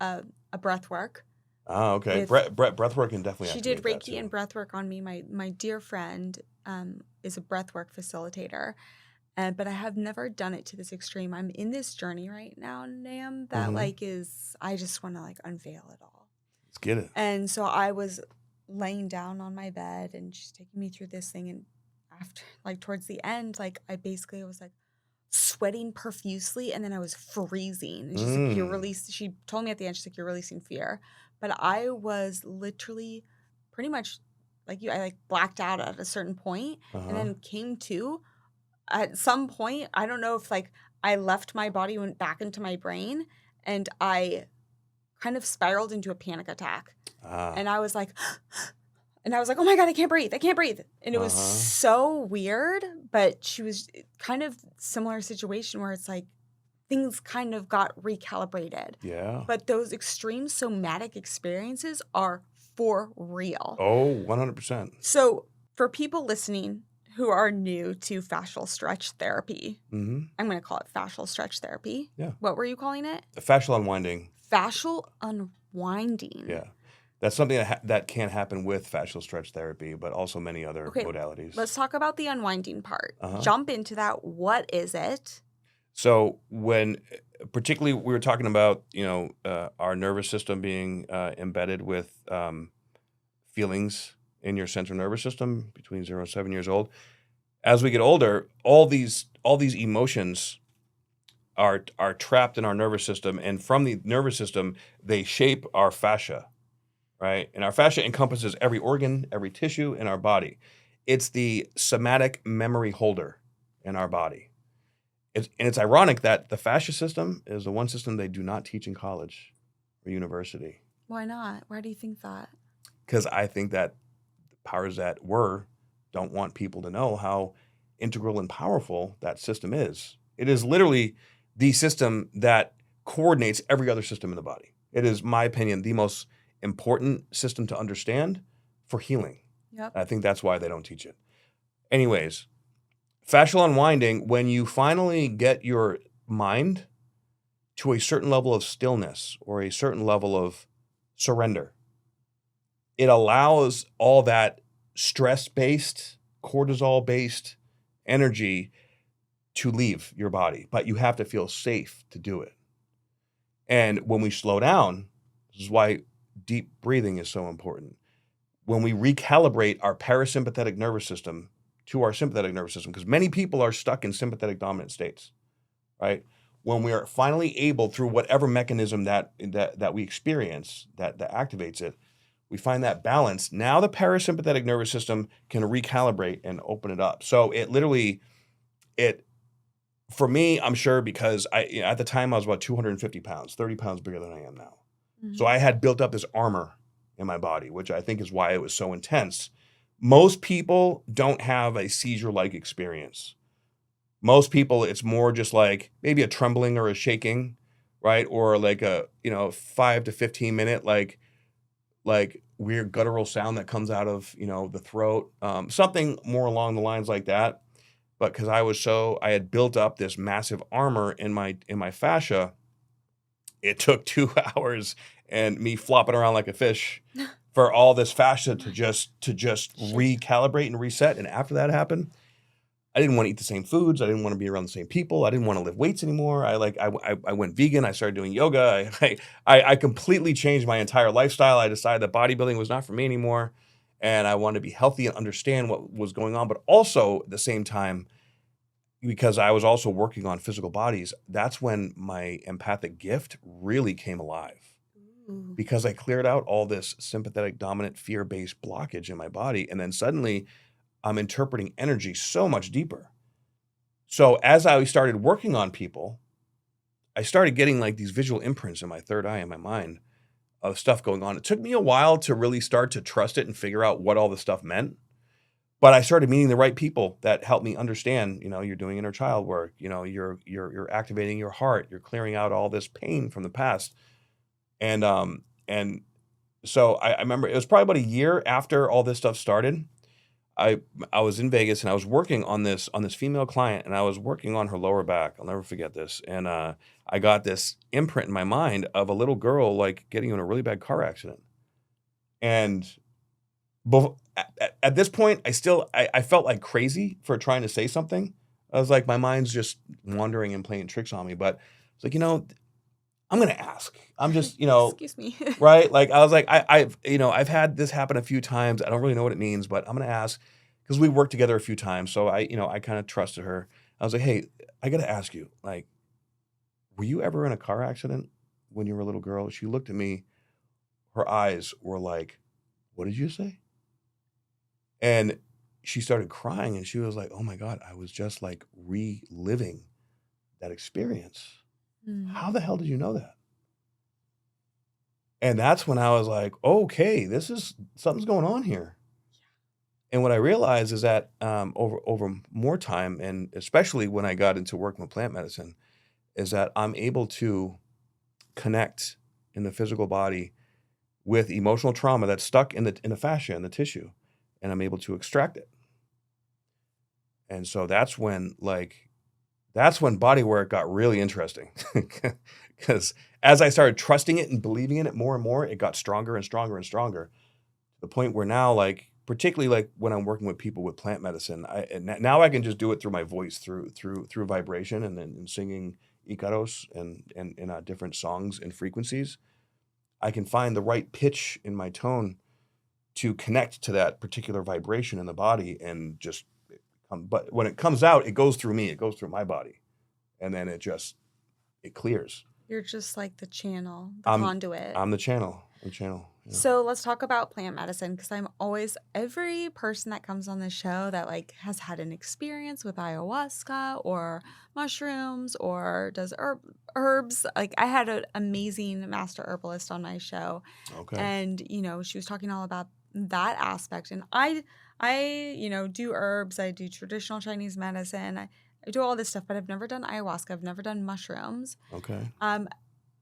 S2: a breath work
S1: Ah, okay.
S2: with,
S1: Breathwork can definitely
S2: she did
S1: activate that
S2: Reiki and
S1: too.
S2: breath work on me. My dear friend is a breath work facilitator. But I have never done it to this extreme. I'm in this journey right now, Nam, that
S1: Mhm.
S2: like is, I just want to like unveil it all.
S1: Let's get it.
S2: And so I was laying down on my bed and she's taking me through this thing. And after, like, towards the end, like, I basically was like sweating profusely and then I was freezing. And she's like,
S1: Mm.
S2: she told me at the end, she's like, you're releasing fear. But I was literally pretty much like you, I like blacked out at a certain point and
S1: Uh-huh.
S2: then came to at some point. I don't know if like I left my body, went back into my brain, and I kind of spiraled into a panic attack.
S1: Ah.
S2: And I was like, and I was like, oh my God, I can't breathe. I can't breathe. And it was
S1: Uh-huh.
S2: so weird. But she was kind of similar situation where it's like things kind of got recalibrated.
S1: Yeah.
S2: But those extreme somatic experiences are for real.
S1: Oh, 100%.
S2: So for people listening who are new to fascial stretch therapy,
S1: Mhm.
S2: I'm going to call it fascial stretch therapy.
S1: Yeah.
S2: What were you calling it?
S1: The fascial unwinding.
S2: Fascial unwinding.
S1: Yeah. That's something that can happen with fascial stretch therapy, but also many other
S2: Okay,
S1: modalities.
S2: let's talk about the unwinding part.
S1: Uh-huh.
S2: Jump into that. What is it?
S1: So particularly we were talking about, our nervous system being embedded with feelings in your central nervous system between 0 and 7 years old. As we get older, all these emotions are trapped in our nervous system, and from the nervous system, they shape our fascia, right? And our fascia encompasses every organ, every tissue in our body. It's the somatic memory holder in our body. It's ironic that the fascia system is the one system they do not teach in college or university.
S2: Why not? Why do you think that?
S1: Because I think that the powers that were don't want people to know how integral and powerful that system is. It is literally the system that coordinates every other system in the body. It is, my opinion, the most important system to understand for healing.
S2: Yep.
S1: I think that's why they don't teach it. Anyways, fascial unwinding, when you finally get your mind to a certain level of stillness or a certain level of surrender, it allows all that stress-based, cortisol-based energy to leave your body, but you have to feel safe to do it. And when we slow down, this is why deep breathing is so important. When we recalibrate our parasympathetic nervous system to our sympathetic nervous system, because many people are stuck in sympathetic dominant states, right? When we are finally able, through whatever mechanism that we experience that activates it, we find that balance. Now the parasympathetic nervous system can recalibrate and open it up. So it literally, for me, I'm sure, because at the time I was about 250 pounds, 30 pounds bigger than I am now. So I had built up this armor in my body, which I think is why it was so intense. Most people don't have a seizure-like experience. Most people, it's more just like maybe a trembling or a shaking, right? Or like a 5 to 15 minute like weird guttural sound that comes out of the throat, something more along the lines like that. But because I had built up this massive armor in my fascia, it took 2 hours and me flopping around like a fish for all this fascia to just recalibrate and reset. And after that happened, I didn't want to eat the same foods. I didn't want to be around the same people. I didn't want to lift weights anymore. I went vegan. I started doing yoga. I completely changed my entire lifestyle. I decided that bodybuilding was not for me anymore, and I wanted to be healthy and understand what was going on. But also at the same time, because I was also working on physical bodies, that's when my empathic gift really came alive.
S2: Ooh.
S1: Because I cleared out all this sympathetic dominant fear-based blockage in my body, and then suddenly I'm interpreting energy so much deeper. So as I started working on people, I started getting like these visual imprints in my third eye in my mind of stuff going on. It took me a while to really start to trust it and figure out what all the stuff meant. But I started meeting the right people that helped me understand, you're doing inner child work, you're activating your heart, you're clearing out all this pain from the past. And so I remember it was probably about a year after all this stuff started. I I was in Vegas and I was working on this female client and I was working on her lower back. I'll never forget this. And I got this imprint in my mind of a little girl like getting in a really bad car accident. And at this point, I felt like crazy for trying to say something. I was like, my mind's just wandering and playing tricks on me. But it's like, I'm gonna ask. I'm just,
S2: Excuse me.
S1: right? Like I was like, I've had this happen a few times. I don't really know what it means, but I'm gonna ask because we worked together a few times. So I kind of trusted her. I was like, hey, I gotta ask you, like, were you ever in a car accident when you were a little girl? She looked at me. Her eyes were like, what did you say? And she started crying and she was like, oh my God, I was just like reliving that experience.
S2: Mm.
S1: How the hell did you know that? And that's when I was like, okay, this is something's going on here. And what I realized is that over more time, and especially when I got into working with plant medicine, is that I'm able to connect in the physical body with emotional trauma that's stuck in the fascia in the tissue, and I'm able to extract it. And so that's when body work got really interesting because as I started trusting it and believing in it more and more, it got stronger and stronger and stronger to the point where now, like, particularly like when I'm working with people with plant medicine, now I can just do it through my voice, through vibration, and then singing icaros and different songs and frequencies. I can find the right pitch in my tone to connect to that particular vibration in the body and just but when it comes out, it goes through me, it goes through my body, and then it clears.
S2: You're just like the channel, the
S1: I'm
S2: conduit.
S1: I'm the channel. I'm the channel. Yeah.
S2: So let's talk about plant medicine because I'm always every person that comes on the show that like has had an experience with ayahuasca or mushrooms or does herbs. Like I had an amazing master herbalist on my show,
S1: Okay.
S2: and she was talking all about that aspect. And I do herbs. I do traditional Chinese medicine. I do all this stuff, but I've never done ayahuasca. I've never done mushrooms.
S1: Okay.
S2: Um,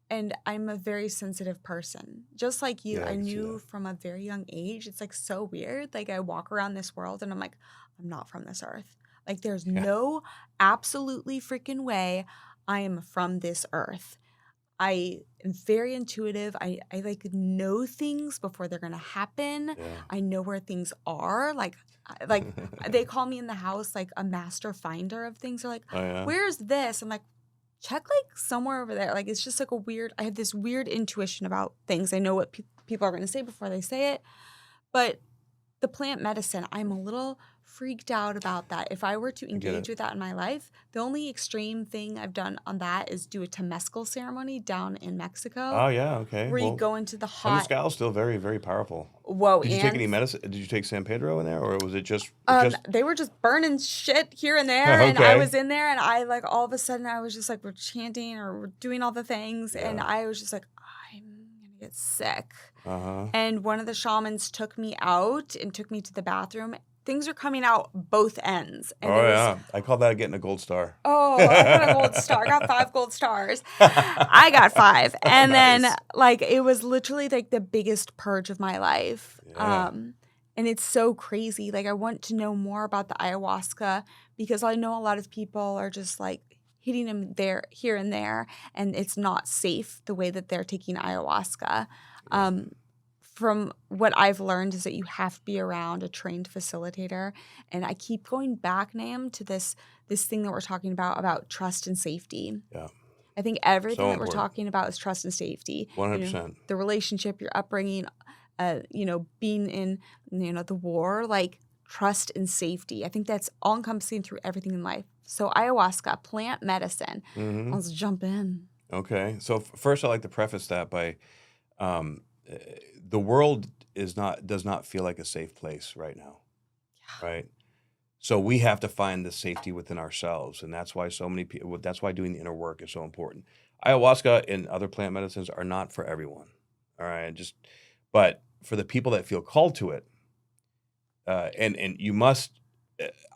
S2: and I'm a very sensitive person. Just like you,
S1: Yeah, I
S2: I
S1: can see
S2: knew
S1: that.
S2: from a very young age, it's like so weird. Like I walk around this world and I'm like, I'm not from this earth. Like there's
S1: Yeah.
S2: no absolutely freaking way I am from this earth. I am very intuitive. I like know things before they're gonna happen.
S1: Yeah.
S2: I know where things are. Like they call me in the house like a master finder of things. They're like,
S1: Oh yeah.
S2: "Where's this?" I'm like, check like somewhere over there. Like it's just like I have this weird intuition about things. I know what people are going to say before they say it. But the plant medicine, I'm a little freaked out about that. If I were to
S1: I get
S2: engage
S1: it.
S2: with that in my life, the only extreme thing I've done on that is do a temescal ceremony down in Mexico
S1: Oh yeah. Okay.
S2: where you
S1: Well,
S2: go into the hot
S1: temescal is still very, very powerful.
S2: whoa
S1: Did you take
S2: and
S1: any medicine? Did you take San Pedro in there, or was it just?
S2: they were just burning shit here and there, and I
S1: Okay.
S2: was in there, and I like all of a sudden I was just like we're chanting or we're doing all the things, and
S1: Yeah.
S2: I was just like I'm gonna get sick.
S1: Uh huh.
S2: And one of the shamans took me out and took me to the bathroom. Things are coming out both ends, and
S1: Oh
S2: it was
S1: yeah. I call that getting a gold star.
S2: I got a gold star. I got 5 gold stars. I got 5, and then
S1: Nice.
S2: like it was literally like the biggest purge of my life.
S1: Yeah.
S2: And it's so crazy. Like I want to know more about the ayahuasca because I know a lot of people are just like hitting them there, here and there, and it's not safe the way that they're taking ayahuasca.
S1: Yeah.
S2: From what I've learned is that you have to be around a trained facilitator, and I keep going back, Nam, to this thing that we're talking about trust and safety.
S1: Yeah.
S2: I think
S1: So
S2: everything that we're
S1: important.
S2: talking about is trust and safety.
S1: 100%.
S2: The relationship, your upbringing, being in, the war, like trust and safety. I think that's all encompassing through everything in life. So ayahuasca, plant medicine.
S1: Mm-hmm.
S2: Let's jump in.
S1: Okay. So first, I like to preface that by um, uh, the world does not feel like a safe place right now, right? So we have to find the safety within ourselves, and that's why so many people. That's why doing the inner work is so important. ayahuasca and other plant medicines are not for everyone. All right, but for the people that feel called to it, and you must.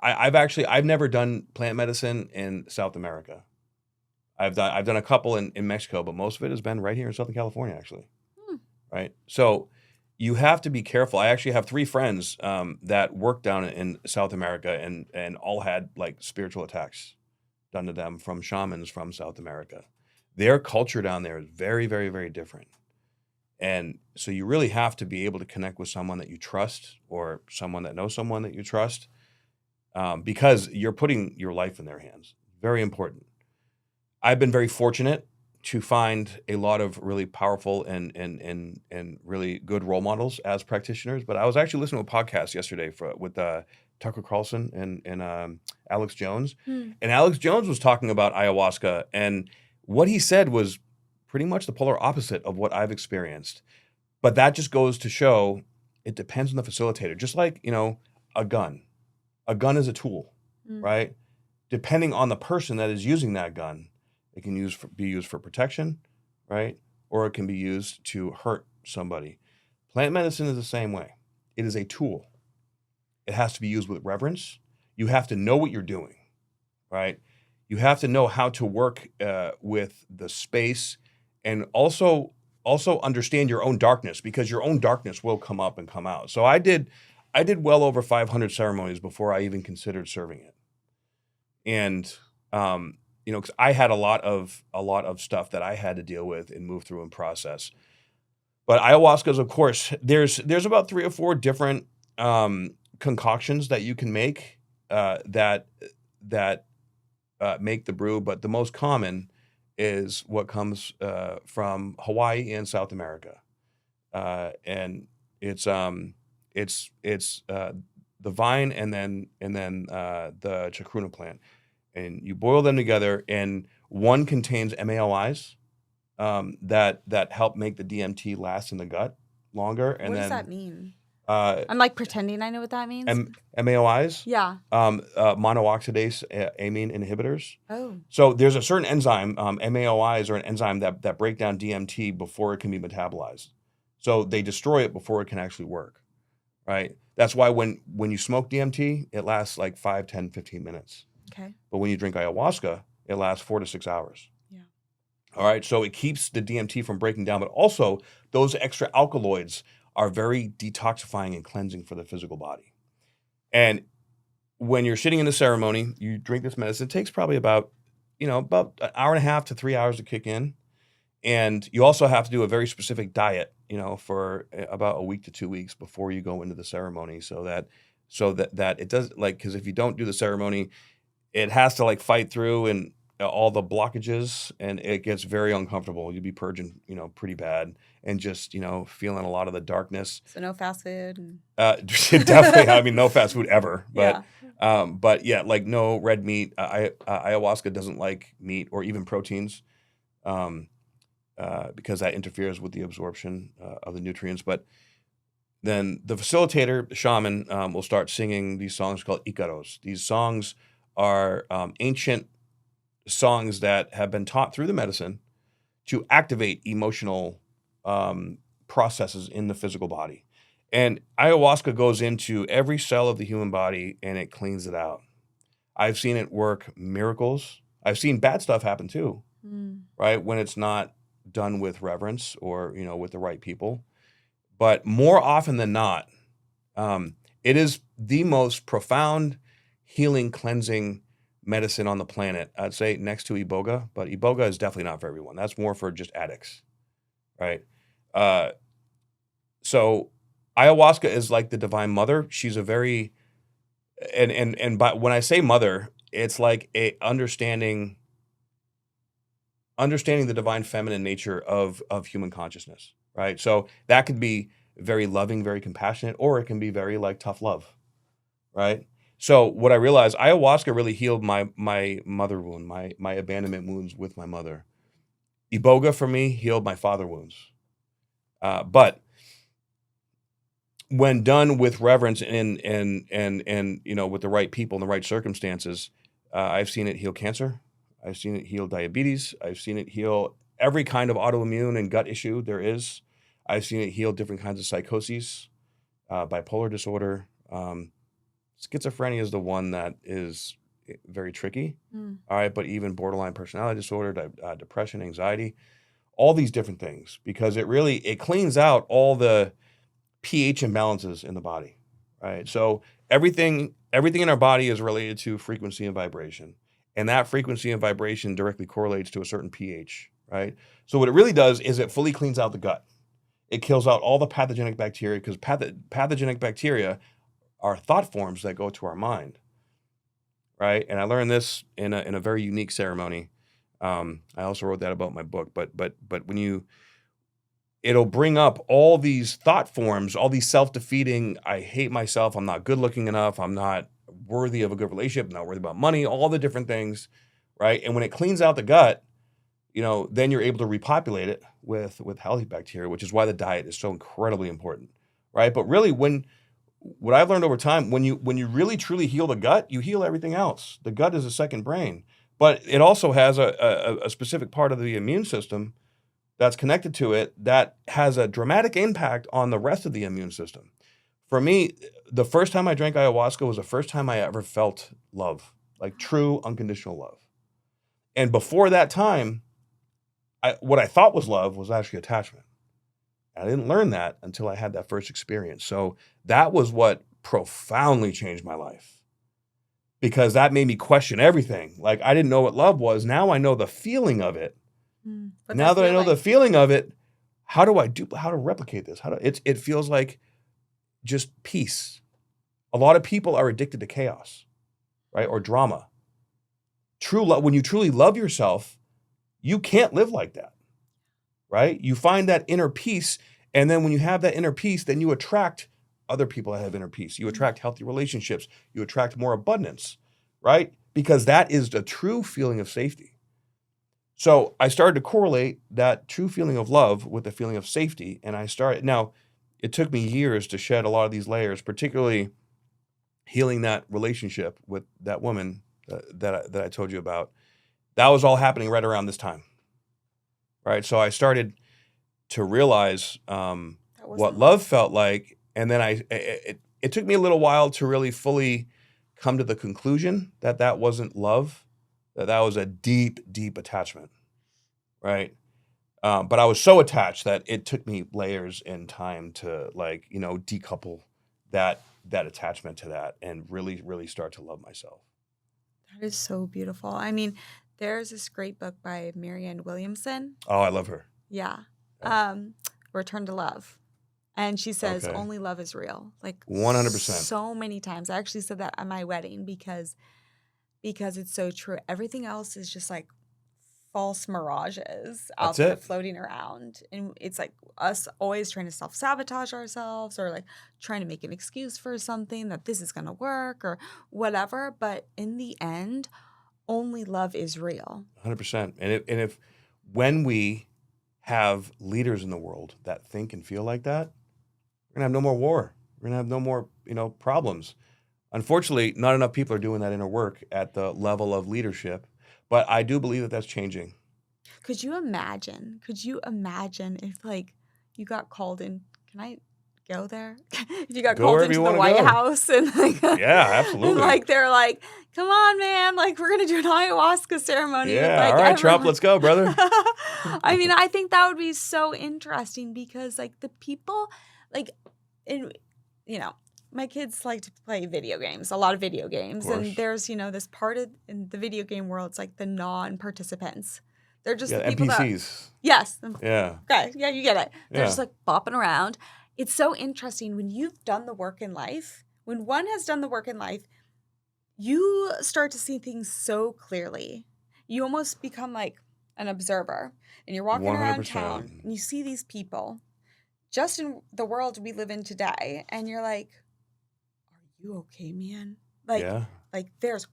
S1: I've never done plant medicine in South America. I've done a couple in Mexico, but most of it has been right here in Southern California, actually.
S2: Hmm.
S1: Right, so you have to be careful. I actually have 3 friends that work down in South America, and all had like spiritual attacks done to them from shamans from South America. Their culture down there is very, very, very different. And so you really have to be able to connect with someone that you trust or someone that knows someone that you trust, because you're putting your life in their hands. Very important. I've been very fortunate to find a lot of really powerful and really good role models as practitioners. But I was actually listening to a podcast yesterday with Tucker Carlson and Alex Jones,
S2: Hmm.
S1: and Alex Jones was talking about ayahuasca, and what he said was pretty much the polar opposite of what I've experienced. But that just goes to show it depends on the facilitator. Just like, a gun. A gun is a tool,
S2: Mm.
S1: right? Depending on the person that is using that gun, it can be used for protection, right? Or it can be used to hurt somebody. Plant medicine is the same way. It is a tool. It has to be used with reverence. You have to know what you're doing, right? You have to know how to work with the space, and also understand your own darkness, because your own darkness will come up and come out. So I did well over 500 ceremonies before I even considered serving it. And 'cause I had a lot of stuff that I had to deal with and move through and process. But ayahuasca's, of course, there's about 3 or 4 different concoctions that you can make that make the brew, but the most common is what comes from Hawaii and South America, and it's the vine and then the chacruna plant, and you boil them together, and one contains MAOIs that help make the DMT last in the gut longer, and
S2: What does that
S1: then
S2: mean?
S1: uh,
S2: I'm like pretending I know what that means.
S1: MAOIs,
S2: Yeah.
S1: monooxidase amine inhibitors.
S2: Oh.
S1: So there's a certain enzyme, MAOIs are an enzyme that break down DMT before it can be metabolized. So they destroy it before it can actually work, right? That's why when you smoke DMT, it lasts like 5, 10, 15 minutes.
S2: Okay.
S1: But when you drink ayahuasca, it lasts 4 to 6 hours.
S2: Yeah.
S1: All right. So it keeps the DMT from breaking down, but also those extra alkaloids are very detoxifying and cleansing for the physical body. And when you're sitting in the ceremony, you drink this medicine. It takes probably about an hour and a half to 3 hours to kick in. And you also have to do a very specific diet, for about a week to 2 weeks before you go into the ceremony, so that it does, like, because if you don't do the ceremony, it has to like fight through and all the blockages, and it gets very uncomfortable. You'd be purging, pretty bad, and just, feeling a lot of the darkness.
S2: So no fast food.
S1: Definitely. I mean, no fast food ever, but
S2: Yeah.
S1: but yeah, like no red meat. Ayahuasca doesn't like meat or even proteins, because that interferes with the absorption of the nutrients. But then the facilitator, the shaman, will start singing these songs called Icaros. These songs are ancient songs that have been taught through the medicine to activate emotional processes in the physical body. And ayahuasca goes into every cell of the human body and it cleans it out. I've seen it work miracles. I've seen bad stuff happen too,
S2: Mm.
S1: right? When it's not done with reverence or, with the right people. But more often than not, it is the most profound healing, cleansing medicine on the planet. I'd say next to iboga, but iboga is definitely not for everyone. That's more for just addicts, right? So ayahuasca is like the divine mother. She's a very and by when I say mother, it's like a understanding the divine feminine nature of human consciousness, right? So that could be very loving, very compassionate, or it can be very like tough love, right? So what I realized, ayahuasca really healed my mother wound, my abandonment wounds with my mother. Iboga for me healed my father wounds. But when done with reverence and with the right people and the right circumstances, I've seen it heal cancer. I've seen it heal diabetes. I've seen it heal every kind of autoimmune and gut issue there is. I've seen it heal different kinds of psychoses, bipolar disorder. Schizophrenia is the one that is very tricky.
S2: Mm.
S1: All right, but even borderline personality disorder, depression, anxiety, all these different things, because it cleans out all the pH imbalances in the body, right? So everything in our body is related to frequency and vibration, and that frequency and vibration directly correlates to a certain pH, right? So what it really does is it fully cleans out the gut. It kills out all the pathogenic bacteria, because pathogenic bacteria are thought forms that go to our mind, right? And I learned this in a very unique ceremony. I also wrote that about my book, but when it'll bring up all these thought forms, all these self-defeating, I hate myself, I'm not good looking enough, I'm not worthy of a good relationship, I'm not worthy about money, all the different things, right? And when it cleans out the gut, then you're able to repopulate it with healthy bacteria, which is why the diet is so incredibly important, right? But really, what I've learned over time, when you really truly heal the gut, you heal everything else. The gut is a second brain, but it also has a specific part of the immune system that's connected to it that has a dramatic impact on the rest of the immune system. For me, the first time I drank ayahuasca was the first time I ever felt love, like true unconditional love. And before that time, what I thought was love was actually attachment. I didn't learn that until I had that first experience. So that was what profoundly changed my life, because that made me question everything. Like, I didn't know what love was. Now I know the feeling of it.
S2: But
S1: Now that I know the feeling of it, how to replicate this? It feels like just peace. A lot of people are addicted to chaos, right? Or drama. True love, when you truly love yourself, you can't live like that, right? You find that inner peace, and then when you have that inner peace, then you attract other people that have inner peace. You attract healthy relationships. You attract more abundance, right? Because that is the true feeling of safety. So I started to correlate that true feeling of love with the feeling of safety. And now it took me years to shed a lot of these layers, particularly healing that relationship with that woman that I told you about. That was all happening right around this time, right? So I started to realize what love felt like. And then it took me a little while to really fully come to the conclusion that that wasn't love, that was a deep, deep attachment, right? But I was so attached that it took me layers in time to decouple that attachment to that and really, really start to love myself.
S2: That is so beautiful. I mean, there's this great book by Marianne Williamson.
S1: Oh, I love her.
S2: Yeah. Return to Love. And she says, only love is real. Like
S1: 100%.
S2: So many times. I actually said that at my wedding because it's so true. Everything else is just like false mirages out there floating around. And it's like us always trying to self-sabotage ourselves, or like trying to make an excuse for something that this is going to work or whatever. But in the end, only love is real.
S1: 100%. And when we have leaders in the world that think and feel like that, we're going to have no more war. We're going to have no more, problems. Unfortunately, not enough people are doing that inner work at the level of leadership, but I do believe that that's changing.
S2: Could you imagine if like you got called in? Can I go there? If you got called into the White House and like,
S1: yeah, absolutely.
S2: And like they're like, come on, man, like we're gonna do an ayahuasca ceremony.
S1: Yeah,
S2: with, like,
S1: all right, Trump, let's go, brother.
S2: I mean, I think that would be so interesting because like the people, like, my kids like to play video games, a lot of video games, and there's this part in the video game world. It's like the non-participants. They're just the people
S1: NPCs.
S2: Yes.
S1: Yeah.
S2: Okay. Yeah, you get it. They're just like bopping around. It's so interesting when you've done the work in life. When one has done the work in life, you start to see things so clearly. You almost become like an observer, and you're walking 100%. Around town, and you see these people just in the world we live in today, and you're like, "Are you okay, man?" Like there's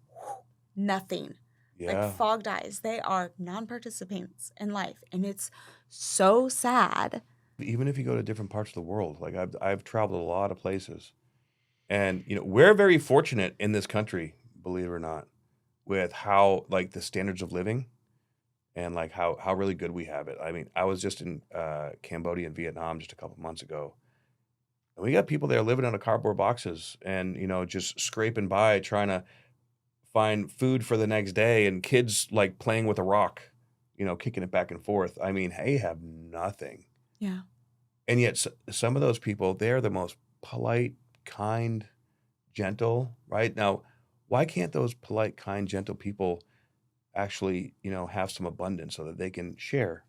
S2: nothing.
S1: Yeah.
S2: Like fogged eyes. They are non-participants in life, and it's so sad.
S1: Even if you go to different parts of the world, like I've traveled a lot of places, and we're very fortunate in this country, believe it or not. with how like the standards of living and like how really good we have it. I mean, I was just in Cambodia and Vietnam just a couple months ago. And we got people there living out of cardboard boxes and, just scraping by trying to find food for the next day and kids like playing with a rock, kicking it back and forth. I mean, they have nothing.
S2: Yeah.
S1: And yet some of those people, they're the most polite, kind, gentle, right? Now, why can't those polite, kind, gentle people actually, have some abundance so that they can share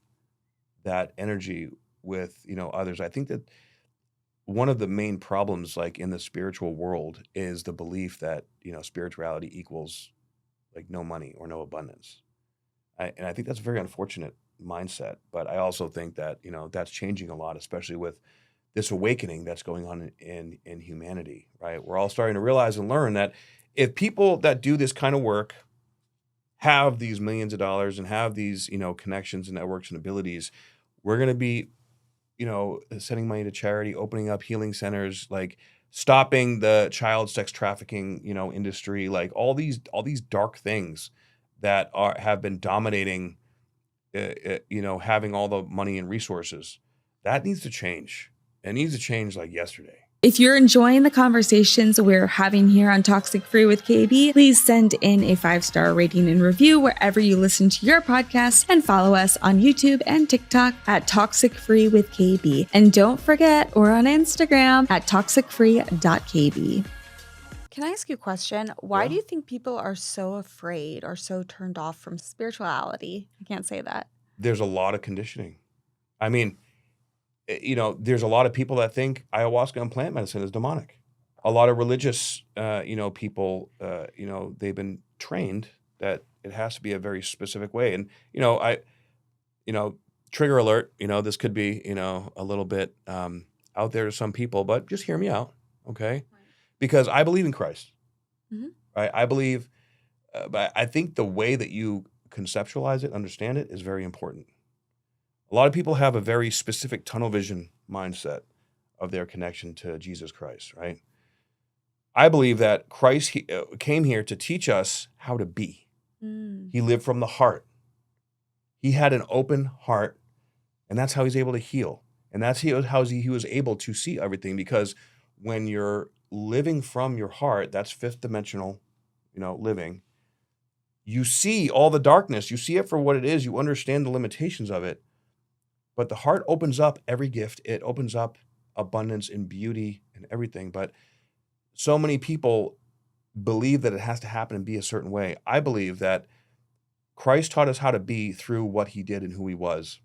S1: that energy with, others? I think that one of the main problems like in the spiritual world is the belief that, spirituality equals like no money or no abundance. And I think that's a very unfortunate mindset. But I also think that, that's changing a lot, especially with this awakening that's going on in humanity, right? We're all starting to realize and learn that if people that do this kind of work have these millions of dollars and have these, connections and networks and abilities, we're going to be, sending money to charity, opening up healing centers, like stopping the child sex trafficking, industry, like all these dark things that have been dominating, having all the money and resources. That needs to change. It needs to change like yesterday.
S2: If you're enjoying the conversations we're having here on Toxic Free with KB, please send in a 5-star rating and review wherever you listen to your podcast, and follow us on YouTube and TikTok at Toxic Free with KB. And don't forget, we're on Instagram at toxicfree.kb. Can I ask you a question? Why do you think people are so afraid or so turned off from spirituality? I can't say that.
S1: There's a lot of conditioning. I mean, there's a lot of people that think ayahuasca and plant medicine is demonic. A lot of religious, people, they've been trained that it has to be a very specific way. And, trigger alert, this could be, a little bit out there to some people, but just hear me out, okay? Right. Because I believe in Christ, right? I believe, but I think the way that you conceptualize it, understand it, is very important. A lot of people have a very specific tunnel vision mindset of their connection to Jesus Christ, right? I believe that Christ came here to teach us how to be. He lived from the heart. He had an open heart, and that's how he's able to heal. And that's how he was able to see everything, because when you're living from your heart, that's fifth dimensional, living, you see all the darkness. You see it for what it is. You understand the limitations of it. But the heart opens up every gift. It opens up abundance and beauty and everything. But so many people believe that it has to happen and be a certain way. I believe that Christ taught us how to be through what he did and who he was.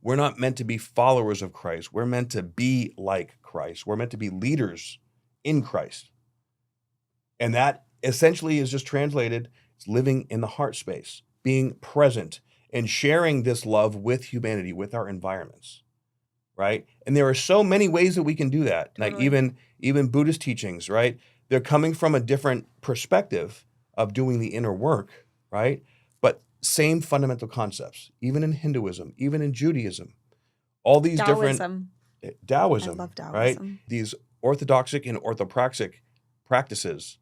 S1: We're not meant to be followers of Christ. We're meant to be like Christ. We're meant to be leaders in Christ. And that essentially is just translated as living in the heart space, being present, and sharing this love with humanity, with our environments, right? And there are so many ways that we can do that. Totally. Like even Buddhist teachings, right? They're coming from a different perspective of doing the inner work, right? But same fundamental concepts, even in Hinduism, even in Judaism, all these
S2: Taoism.
S1: Different Taoism,
S2: I love Taoism.
S1: Right? These orthodoxic and orthopraxic practices,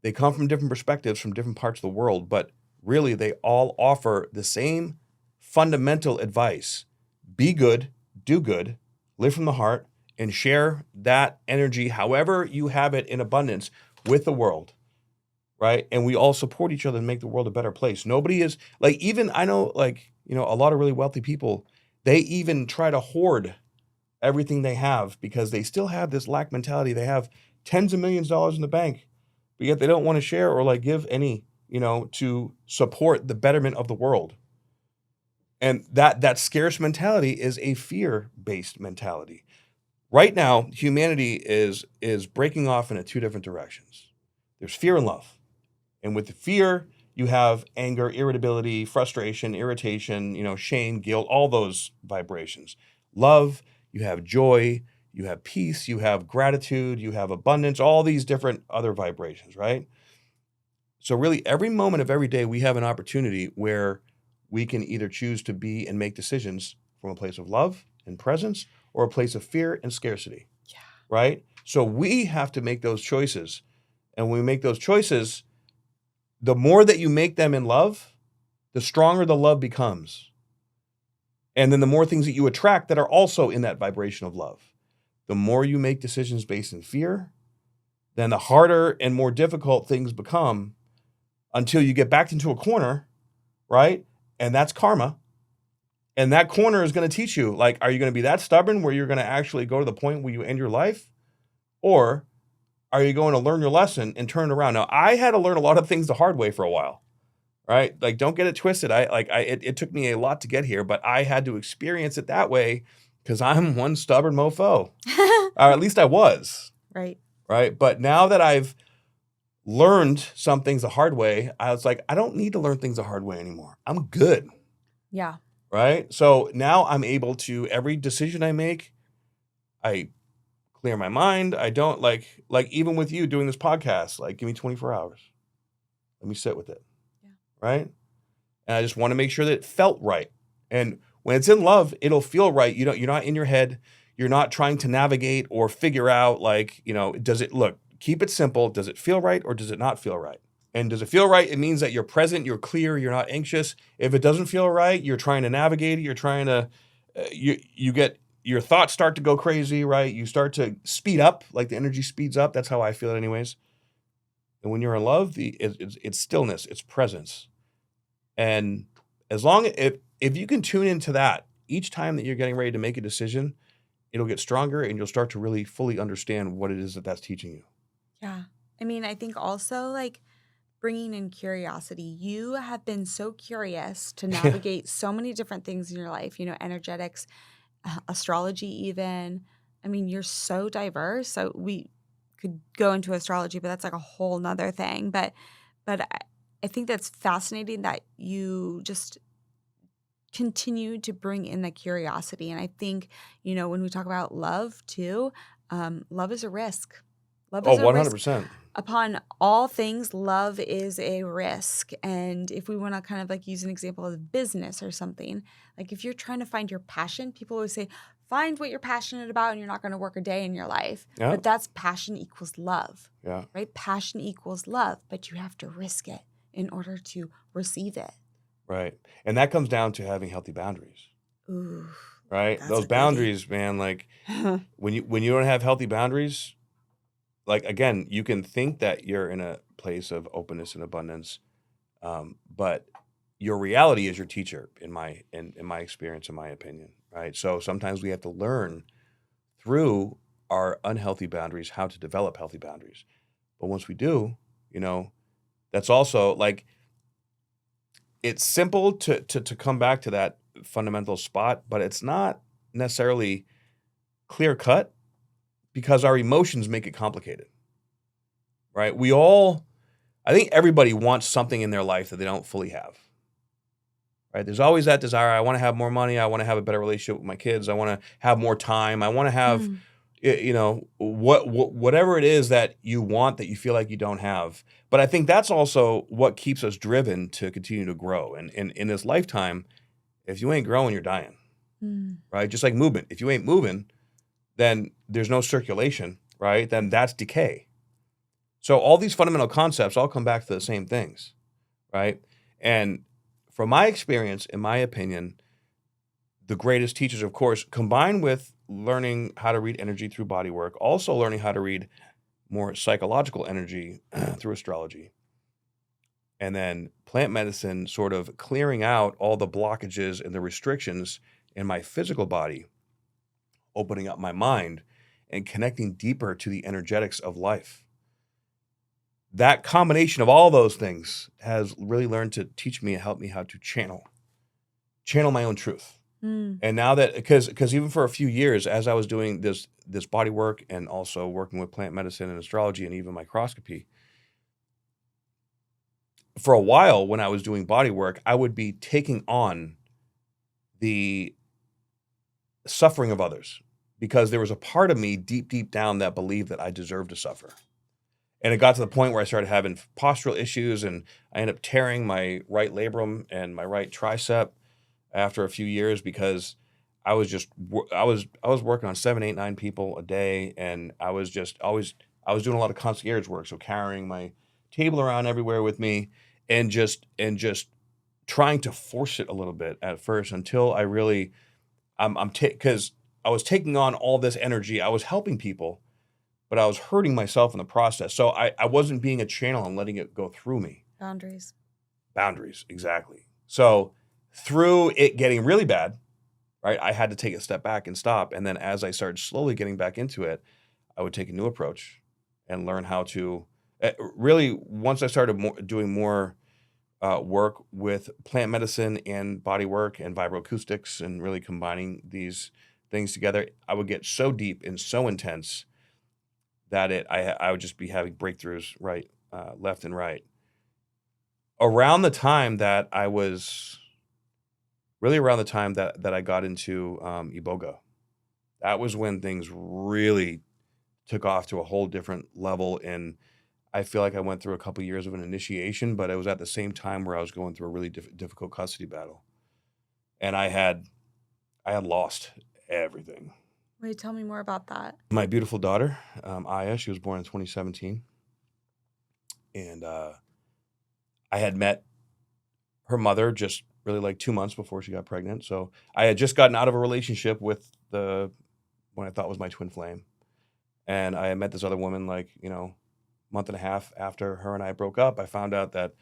S1: they come from different perspectives from different parts of the world, but really, they all offer the same fundamental advice. Be good, do good, live from the heart, and share that energy, however you have it in abundance, with the world, right? And we all support each other and make the world a better place. Nobody is, like, even I know, like, a lot of really wealthy people, they even try to hoard everything they have because they still have this lack mentality. They have tens of millions of dollars in the bank, but yet they don't want to share or, like, give any, to support the betterment of the world. And that scarce mentality is a fear-based mentality. Right now, humanity is breaking off into two different directions. There's fear and love. And with the fear, you have anger, irritability, frustration, irritation, shame, guilt, all those vibrations. Love, you have joy, you have peace, you have gratitude, you have abundance, all these different other vibrations, right? So really, every moment of every day, we have an opportunity where we can either choose to be and make decisions from a place of love and presence or a place of fear and scarcity, right? So we have to make those choices. And when we make those choices, the more that you make them in love, the stronger the love becomes. And then the more things that you attract that are also in that vibration of love. The more you make decisions based in fear, then the harder and more difficult things become until you get backed into a corner, right? And that's karma. And that corner is going to teach you, like, are you going to be that stubborn where you're going to actually go to the point where you end your life? Or are you going to learn your lesson and turn it around? Now, I had to learn a lot of things the hard way for a while, right? Like, don't get it twisted. It took me a lot to get here, but I had to experience it that way because I'm one stubborn mofo. Or at least I was.
S2: Right.
S1: Right. But now that I've learned some things the hard way, I was like, I don't need to learn things the hard way anymore. I'm good.
S2: Yeah.
S1: Right. So now I'm able to, every decision I make, I clear my mind. I don't like even with you doing this podcast, like give me 24 hours. Let me sit with it.
S2: Yeah.
S1: Right. And I just want to make sure that it felt right. And when it's in love, it'll feel right. You're not in your head. You're not trying to navigate or figure out does it keep it simple. Does it feel right or does it not feel right? And does it feel right? It means that you're present, you're clear, you're not anxious. If it doesn't feel right, you're trying to navigate it. You're trying to, you get, your thoughts start to go crazy, right? You start to speed up, like the energy speeds up. That's how I feel it anyways. And when you're in love, it's stillness, it's presence. And as long if you can tune into that each time that you're getting ready to make a decision, it'll get stronger and you'll start to really fully understand what it is that's teaching you.
S2: Yeah. I mean, I think also like bringing in curiosity. You have been so curious to navigate so many different things in your life, energetics, astrology even. I mean, you're so diverse. So we could go into astrology, but that's like a whole nother thing. But I think that's fascinating that you just continue to bring in the curiosity. And I think, when we talk about love too, love is a risk. Love is a risk.
S1: 100%.
S2: Upon all things, love is a risk. And if we want to kind of like use an example of business or something, like if you're trying to find your passion, people always say, find what you're passionate about and you're not going to work a day in your life.
S1: Yeah.
S2: But that's passion equals love.
S1: Yeah.
S2: Right? Passion equals love, but you have to risk it in order to receive it.
S1: Right. And that comes down to having healthy boundaries.
S2: Ooh.
S1: Right? Those boundaries, man, like when you don't have healthy boundaries, like, again, you can think that you're in a place of openness and abundance, but your reality is your teacher, in my experience, in my opinion, right? So sometimes we have to learn through our unhealthy boundaries how to develop healthy boundaries. But once we do, that's also like, it's simple to come back to that fundamental spot, but it's not necessarily clear cut. Because our emotions make it complicated, right? I think everybody wants something in their life that they don't fully have, right? There's always that desire. I want to have more money. I want to have a better relationship with my kids. I want to have more time. I want to have, whatever it is that you want that you feel like you don't have. But I think that's also what keeps us driven to continue to grow. And in this lifetime, if you ain't growing, you're dying, right? Just like movement. If you ain't moving, then there's no circulation, right? Then that's decay. So all these fundamental concepts all come back to the same things, right? And from my experience, in my opinion, the greatest teachers, of course, combined with learning how to read energy through body work, also learning how to read more psychological energy through astrology, and then plant medicine sort of clearing out all the blockages and the restrictions in my physical body, opening up my mind and connecting deeper to the energetics of life. That combination of all those things has really learned to teach me and help me how to channel my own truth. And now that, because even for a few years, as I was doing this body work and also working with plant medicine and astrology and even microscopy, for a while when I was doing body work, I would be taking on the suffering of others because there was a part of me deep down that believed that I deserved to suffer. And it got to the point where I started having postural issues and I ended up tearing my right labrum and my right tricep after a few years because I was working on 7, 8, 9 people a day. And I was doing a lot of concierge work. So carrying my table around everywhere with me. and just trying to force it a little bit at first until I really because I was taking on all this energy. I was helping people, but I was hurting myself in the process. So I wasn't being a channel and letting it go through me.
S2: Boundaries.
S1: Boundaries, exactly. So through it getting really bad, right, I had to take a step back and stop. And then as I started slowly getting back into it, I would take a new approach and learn how to really, once I started doing more work with plant medicine and body work and vibroacoustics and really combining these things together, I would get so deep and so intense that I would just be having breakthroughs left and right. Around the time that I was really around the time that I got into Iboga, that was when things really took off to a whole different level. And I feel like I went through a couple years of an initiation, but it was at the same time where I was going through a really difficult custody battle, and I had lost everything.
S2: Wait, tell me more about that.
S1: My beautiful daughter, Aya, she was born in 2017, and I had met her mother just really like 2 months before she got pregnant. So I had just gotten out of a relationship with the what I thought was my twin flame, and I had met this other woman like month and a half after her and I broke up. I found out that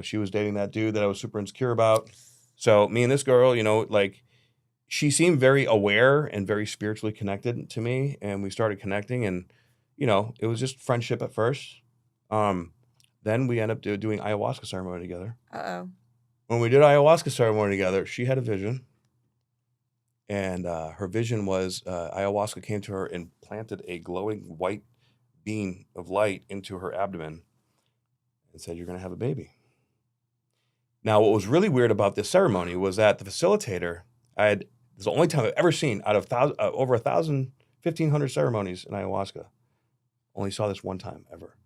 S1: she was dating that dude that I was super insecure about. So me and this girl, like she seemed very aware and very spiritually connected to me, and we started connecting, and it was just friendship at first. Um, then we ended up doing ayahuasca ceremony together.
S2: Uh-oh.
S1: When we did ayahuasca ceremony together, she had a vision, and her vision was ayahuasca came to her and planted a glowing white beam of light into her abdomen and said, "You're going to have a baby." Now, what was really weird about this ceremony was that the facilitator, this is the only time I've ever seen out of over 1,000, 1,500 ceremonies in ayahuasca, only saw this one time ever.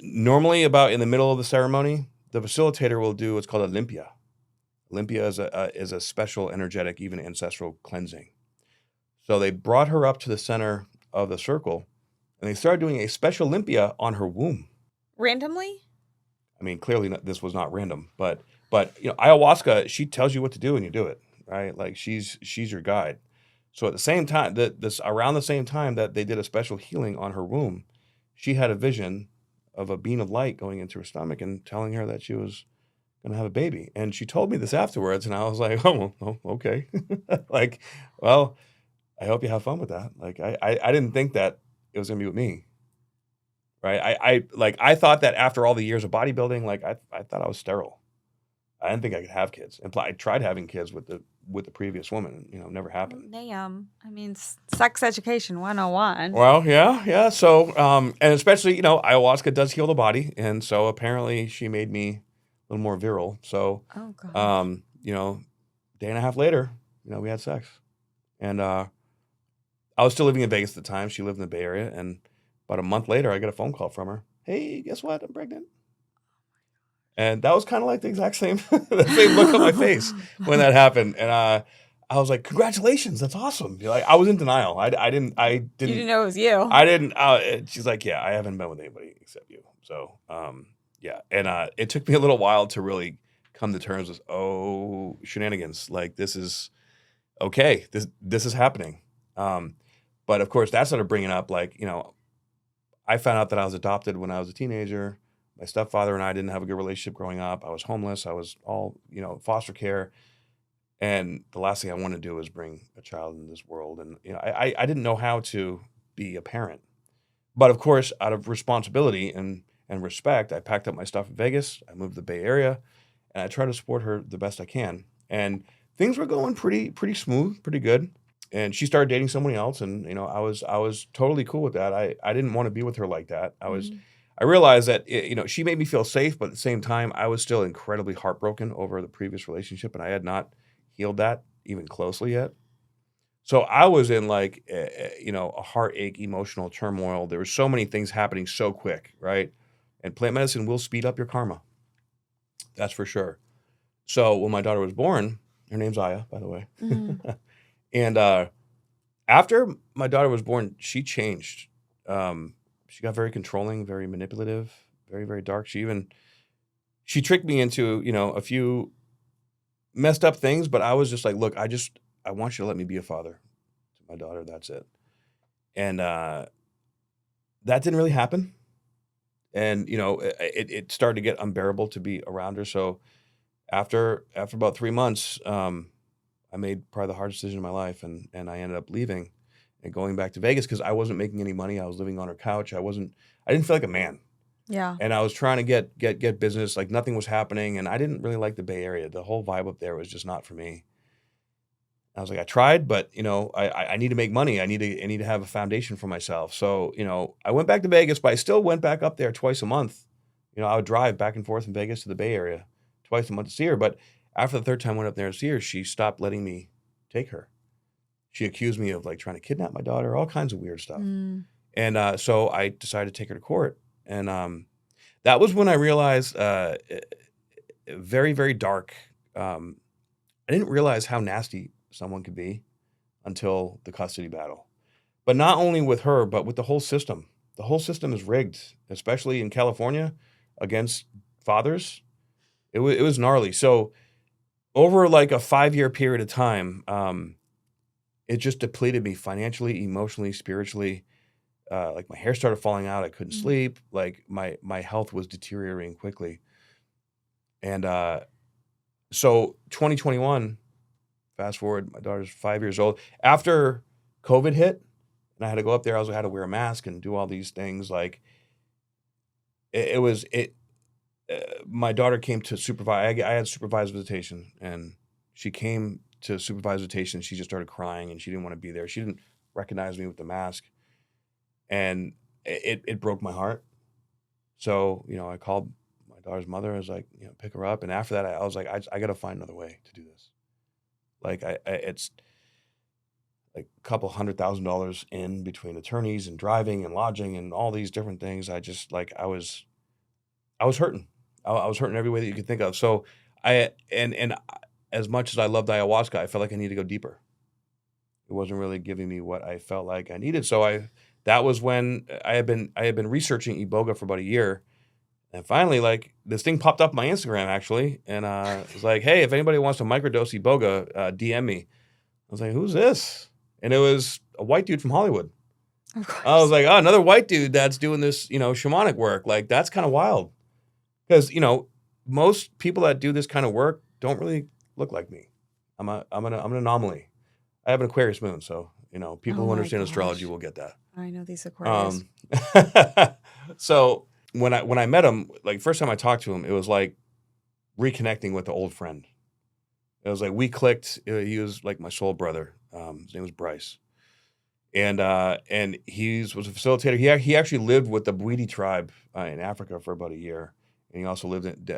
S1: Normally, about in the middle of the ceremony, the facilitator will do what's called a limpia. Limpia is a special energetic, even ancestral cleansing. So they brought her up to the center of the circle, and they started doing a special limpia on her womb.
S2: Randomly?
S1: I mean, clearly this was not random, but ayahuasca, she tells you what to do and you do it, right? Like she's your guide. So at the same time, around the same time that they did a special healing on her womb, she had a vision of a beam of light going into her stomach and telling her that she was going to have a baby. And she told me this afterwards, and I was like, oh, okay. Like, well, I hope you have fun with that. Like, I didn't think that it was going to be with me. Right. I thought that after all the years of bodybuilding, like I thought I was sterile. I didn't think I could have kids. And I tried having kids with the previous woman, never happened.
S2: Damn. I mean, sex education 101.
S1: Well, yeah. So, and especially, ayahuasca does heal the body. And so apparently she made me a little more virile. So,
S2: oh, God.
S1: Day and a half later, we had sex. And I was still living in Vegas at the time. She lived in the Bay Area. And about a month later, I got a phone call from her. "Hey, guess what? I'm pregnant." And that was kind of like the exact same, the same look on my face when that happened. And I was like, "Congratulations, that's awesome!" Like I was in denial. I didn't.
S2: You didn't know it was you.
S1: I didn't. She's like, "Yeah, I haven't been with anybody except you." So, yeah. And it took me a little while to really come to terms with, shenanigans. Like this is okay. This is happening. But of course, that started bringing up like I found out that I was adopted when I was a teenager. My stepfather and I didn't have a good relationship growing up. I was homeless. I was all, foster care. And the last thing I wanted to do was bring a child into this world. And, I didn't know how to be a parent. But of course, out of responsibility and respect, I packed up my stuff in Vegas. I moved to the Bay Area, and I tried to support her the best I can. And things were going pretty smooth, pretty good. And she started dating somebody else, and I was totally cool with that. I didn't want to be with her like that. I realized that she made me feel safe, but at the same time, I was still incredibly heartbroken over the previous relationship, and I had not healed that even closely yet. So I was in like a heartache, emotional turmoil. There were so many things happening so quick, right? And plant medicine will speed up your karma. That's for sure. So when my daughter was born, her name's Aya, by the way.
S2: Mm-hmm.
S1: And after my daughter was born, she changed. She got very controlling, very manipulative, very, very dark. She even she tricked me into, a few messed up things, but I was just like, look, I want you to let me be a father to my daughter. That's it. And that didn't really happen. And it started to get unbearable to be around her. So after about 3 months, I made probably the hardest decision of my life, and I ended up leaving and going back to Vegas because I wasn't making any money. I was living on her couch. I didn't feel like a man.
S2: Yeah.
S1: And I was trying to get business, like nothing was happening, and I didn't really like the Bay Area. The whole vibe up there was just not for me. I was like, I tried, but I need to make money. I need to have a foundation for myself. So I went back to Vegas, but I still went back up there twice a month. I would drive back and forth from Vegas to the Bay Area twice a month to see her. But after the third time I went up there to see her, she stopped letting me take her. She accused me of like trying to kidnap my daughter, all kinds of weird stuff.
S2: Mm.
S1: And so I decided to take her to court. And that was when I realized very, very dark. I didn't realize how nasty someone could be until the custody battle. But not only with her, but with the whole system. The whole system is rigged, especially in California, against fathers. It was gnarly. So over like a 5-year period of time, it just depleted me financially, emotionally, spiritually. Like my hair started falling out. I couldn't sleep. Like my health was deteriorating quickly. And so 2021, fast forward, my daughter's 5 years old. After COVID hit, and I had to go up there, I also had to wear a mask and do all these things. Like my daughter came to supervise. I had supervised visitation, and she came to supervised visitation. She just started crying, and she didn't want to be there. She didn't recognize me with the mask, and it broke my heart. So I called my daughter's mother. I was like, pick her up. And after that, I was like, I got to find another way to do this. Like it's like a couple $100,000 in between attorneys and driving and lodging and all these different things. I just like I was hurting. I was hurting every way that you could think of. So and as much as I loved ayahuasca, I felt like I needed to go deeper. It wasn't really giving me what I felt like I needed. So that was when I had been researching iboga for about a year. And finally, like this thing popped up on my Instagram actually, and it was like, "Hey, if anybody wants to microdose iboga, DM me." I was like, "Who's this?" And it was a white dude from Hollywood.
S2: Of course.
S1: I was like, "Oh, another white dude that's doing this, shamanic work. Like that's kind of wild." Because most people that do this kind of work don't really look like me. I'm an anomaly. I have an Aquarius moon, so people
S2: Oh
S1: who
S2: my
S1: understand astrology
S2: gosh.
S1: will get that.
S2: I know these Aquarius.
S1: So when I met him, like first time I talked to him, it was like reconnecting with an old friend. It was like we clicked. He was like my soul brother. His name was Bryce, and he was a facilitator. He actually lived with the Bwiti tribe in Africa for about a year, and he also lived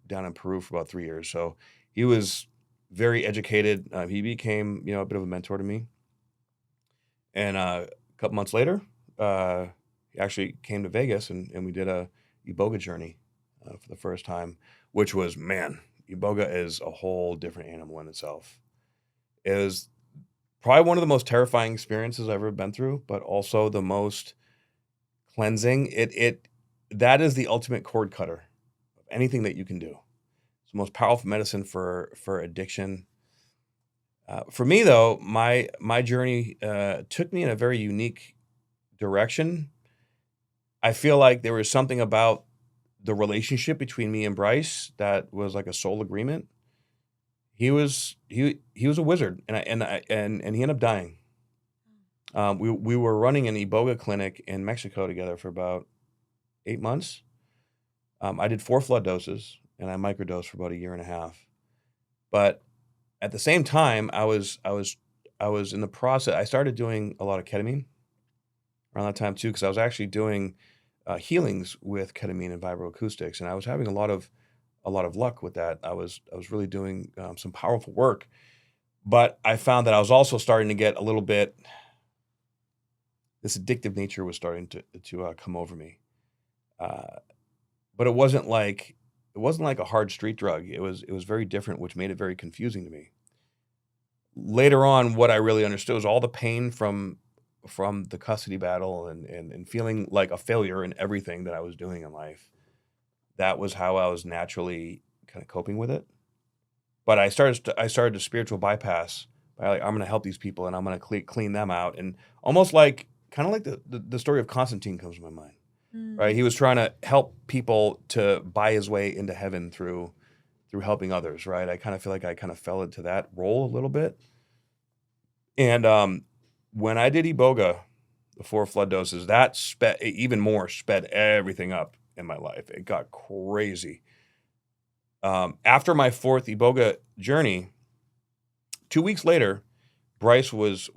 S1: down in Peru for about 3 years. So he was very educated. He became a bit of a mentor to me. And a couple months later, he actually came to Vegas, and we did a iboga journey for the first time, which was, man, iboga is a whole different animal in itself. It was probably one of the most terrifying experiences I've ever been through, but also the most cleansing. That is the ultimate cord cutter of anything that you can do. It's the most powerful medicine for addiction. For me, though, my journey took me in a very unique direction. I feel like there was something about the relationship between me and Bryce that was like a soul agreement. He was a wizard, and he ended up dying. We were running an iboga clinic in Mexico together for about 8 months. I did 4 flood doses, and I microdosed for about a year and a half. But at the same time, I was in the process. I started doing a lot of ketamine around that time too, because I was actually doing healings with ketamine and vibroacoustics, and I was having a lot of luck with that. I was really doing some powerful work, but I found that I was also starting to get a little bit. This addictive nature was starting to come over me, but it wasn't like a hard street drug. It was very different, which made it very confusing to me. Later on, what I really understood was all the pain from the custody battle and feeling like a failure in everything that I was doing in life. that was how I was naturally kind of coping with it. But I started a spiritual bypass by like, I'm gonna help these people and I'm gonna clean them out, and almost like kind of like the story of Constantine comes to my mind, right?
S2: Mm.
S1: He was trying to help people to buy his way into heaven through helping others, right? I kind of feel like I kind of fell into that role a little bit. And when I did Iboga, the 4 flood doses, that sped everything up in my life. It got crazy. After my 4th Iboga journey, 2 weeks later, Bryce was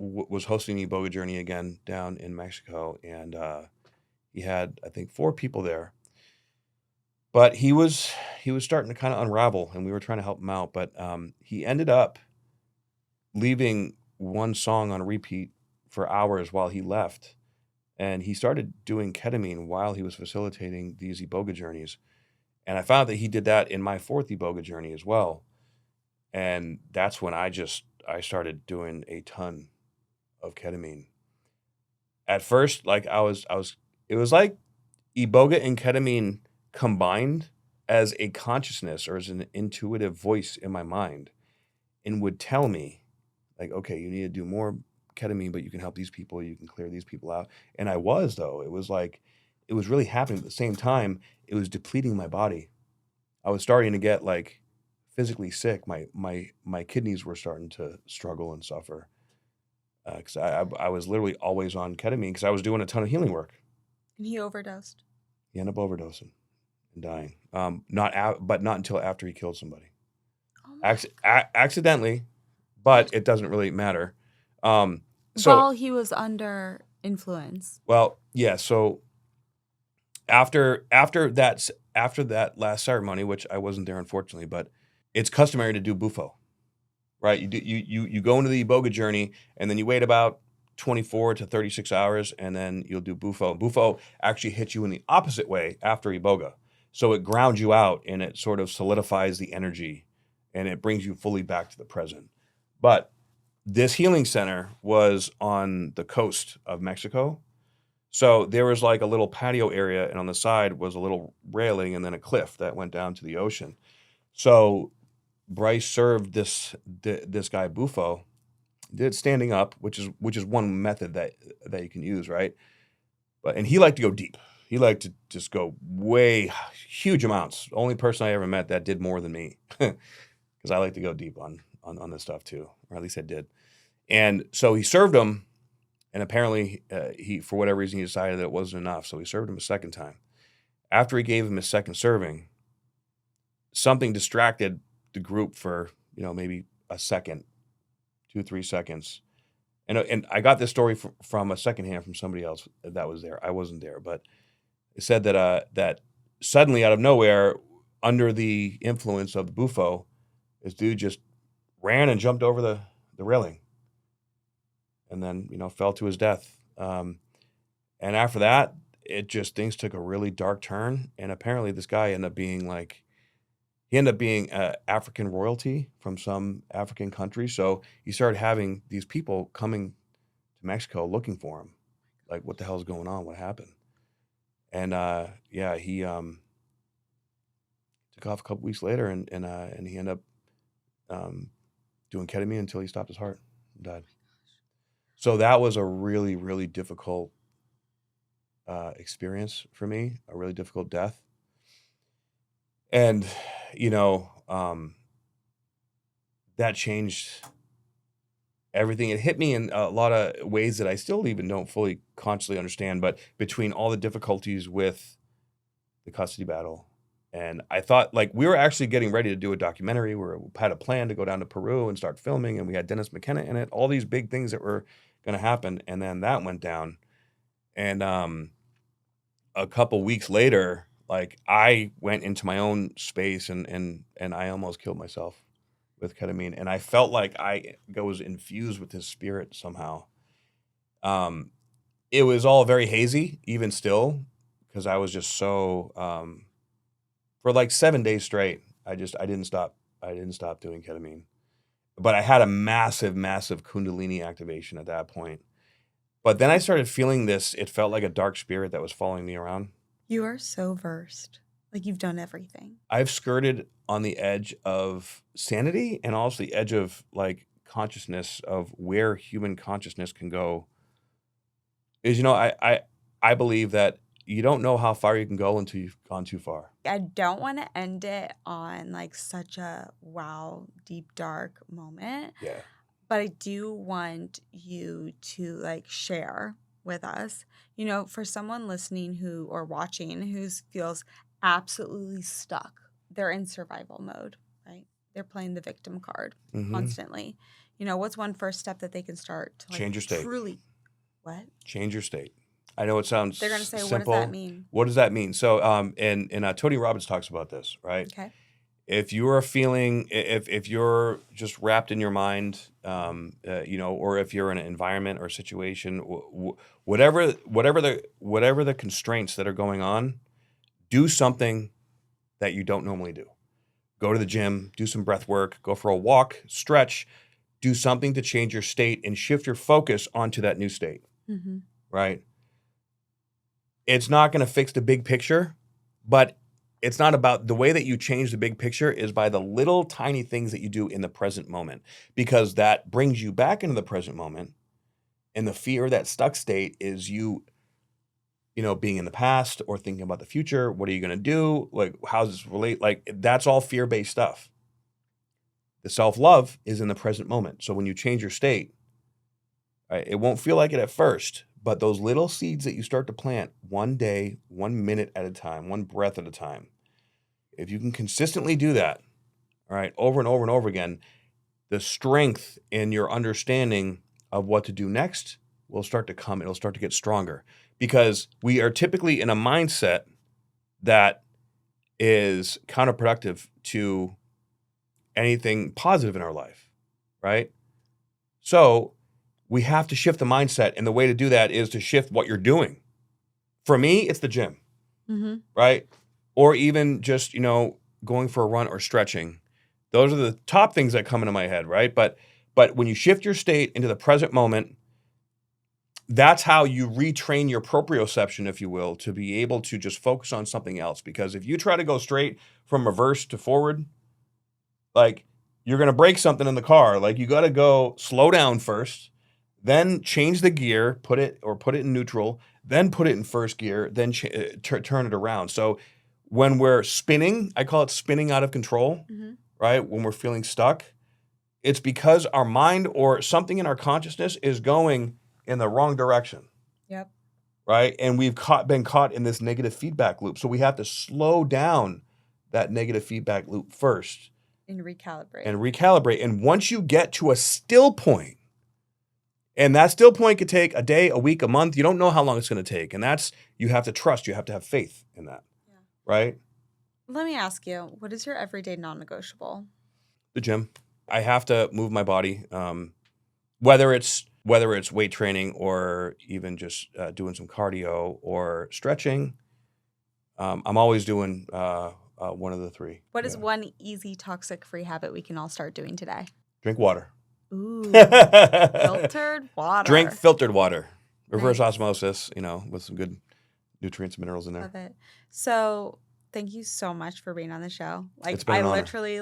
S1: hosting the Iboga journey again down in Mexico, and he had, I think, 4 people there. But he was starting to kind of unravel, and we were trying to help him out. But he ended up leaving one song on repeat for hours while he left, and he started doing ketamine while he was facilitating these Iboga journeys. And I found that he did that in my 4th Iboga journey as well. And that's when I started doing a ton of ketamine. At first, like it was like Iboga and ketamine combined as a consciousness or as an intuitive voice in my mind, and would tell me, like, okay, you need to do more ketamine, but you can help these people, you can clear these people out. And I was, though. It was like, it was really happening at the same time. It was depleting my body. I was starting to get like physically sick. My kidneys were starting to struggle and suffer. Because I was literally always on ketamine because I was doing a ton of healing work.
S2: And he overdosed.
S1: He ended up overdosing and dying. But not until after he killed somebody.
S2: Oh my
S1: Accidentally, but it doesn't really matter. So
S2: While he was under influence.
S1: well, yeah. So after that last ceremony, which I wasn't there unfortunately, but it's customary to do bufo, right? You go into the Iboga journey and then you wait about 24 to 36 hours and then you'll do bufo. Bufo actually hits you in the opposite way after Iboga. So it grounds you out and it sort of solidifies the energy and it brings you fully back to the present. But this healing center was on the coast of Mexico. So there was like a little patio area, and on the side was a little railing and then a cliff that went down to the ocean. So Bryce served this guy Bufo, did it standing up, which is one method that you can use, right? And he liked to go deep. He liked to just go way huge amounts. Only person I ever met that did more than me, because I like to go deep on this stuff too, or at least I did. And so he served him, and apparently he, for whatever reason, he decided that it wasn't enough. So he served him a second time. After he gave him his second serving, something distracted the group for maybe a second, 2-3 seconds. And I got this story from a secondhand from somebody else that was there. I wasn't there, but it said that suddenly out of nowhere, under the influence of the Bufo, this dude just ran and jumped over the railing, and then fell to his death. And after that, things took a really dark turn. And apparently, this guy ended up being African royalty from some African country. So he started having these people coming to Mexico looking for him. Like, what the hell is going on? What happened? And he took off a couple weeks later, and he ended up doing ketamine until he stopped his heart and died. So that was a really, really difficult experience for me, a really difficult death. And, that changed everything. It hit me in a lot of ways that I still even don't fully consciously understand, but between all the difficulties with the custody battle, and I thought, like, we were actually getting ready to do a documentary. We had a plan to go down to Peru and start filming, and we had Dennis McKenna in it, all these big things that were going to happen, and then that went down. And a couple weeks later, like, I went into my own space and I almost killed myself with ketamine, and I felt like I was infused with his spirit somehow. It was all very hazy, even still, because I was just so for like 7 days straight. I didn't stop. I didn't stop doing ketamine, but I had a massive, massive Kundalini activation at that point. But then I started feeling this. It felt like a dark spirit that was following me around.
S2: You are so versed. Like you've done everything.
S1: I've skirted on the edge of sanity and also the edge of like consciousness of where human consciousness can go. Is I believe that you don't know how far you can go until you've gone too far.
S2: I don't want to end it on like such a wow, deep, dark moment.
S1: Yeah.
S2: But I do want you to like share with us, for someone listening who or watching who feels absolutely stuck. They're in survival mode, right? They're playing the victim card constantly. What's one first step that they can start to like
S1: Change your state.
S2: truly what?
S1: Change your state. I know it sounds
S2: They're gonna say,
S1: simple.
S2: what does that mean?
S1: What does that mean? So, and Tony Robbins talks about this, right?
S2: Okay.
S1: If you are feeling, if you're just wrapped in your mind, or if you're in an environment or situation, whatever the constraints that are going on, do something that you don't normally do. Go to the gym, do some breath work, go for a walk, stretch, do something to change your state and shift your focus onto that new state, right? It's not going to fix the big picture, but it's not about the way that you change the big picture is by the little tiny things that you do in the present moment, because that brings you back into the present moment. And the fear, that stuck state is you being in the past or thinking about the future. What are you going to do? Like, how does this relate? Like, that's all fear-based stuff. The self-love is in the present moment. So when you change your state, right, it won't feel like it at first, but those little seeds that you start to plant one day, 1 minute at a time, one breath at a time, if you can consistently do that, all right, over and over and over again, the strength in your understanding of what to do next will start to come. It'll start to get stronger because we are typically in a mindset that is counterproductive to anything positive in our life, right? So we have to shift the mindset, and the way to do that is to shift what you're doing. For me, it's the gym, right? Or even just, going for a run or stretching. Those are the top things that come into my head, right? But when you shift your state into the present moment, that's how you retrain your proprioception, if you will, to be able to just focus on something else. Because if you try to go straight from reverse to forward, like you're going to break something in the car. Like you got to go slow down first, then change the gear, put it in neutral, then put it in first gear, then turn it around. So when we're spinning, I call it spinning out of control, right? When we're feeling stuck, it's because our mind or something in our consciousness is going in the wrong direction.
S2: Yep.
S1: Right? And we've been caught in this negative feedback loop. So we have to slow down that negative feedback loop first.
S2: And recalibrate.
S1: And once you get to a still point, and that still point could take a day, a week, a month. You don't know how long it's going to take. And you have to trust. You have to have faith in that. Yeah. Right?
S2: Let me ask you, what is your everyday non-negotiable?
S1: The gym. I have to move my body, whether it's weight training or even just doing some cardio or stretching. I'm always doing one of the three.
S2: What is one easy toxic-free habit we can all start doing today?
S1: Drink water.
S2: Ooh, filtered water.
S1: Drink filtered water. Reverse osmosis, with some good nutrients and minerals in there.
S2: Love it. So thank you so much for being on the show. Like,
S1: it's been an honor.
S2: Literally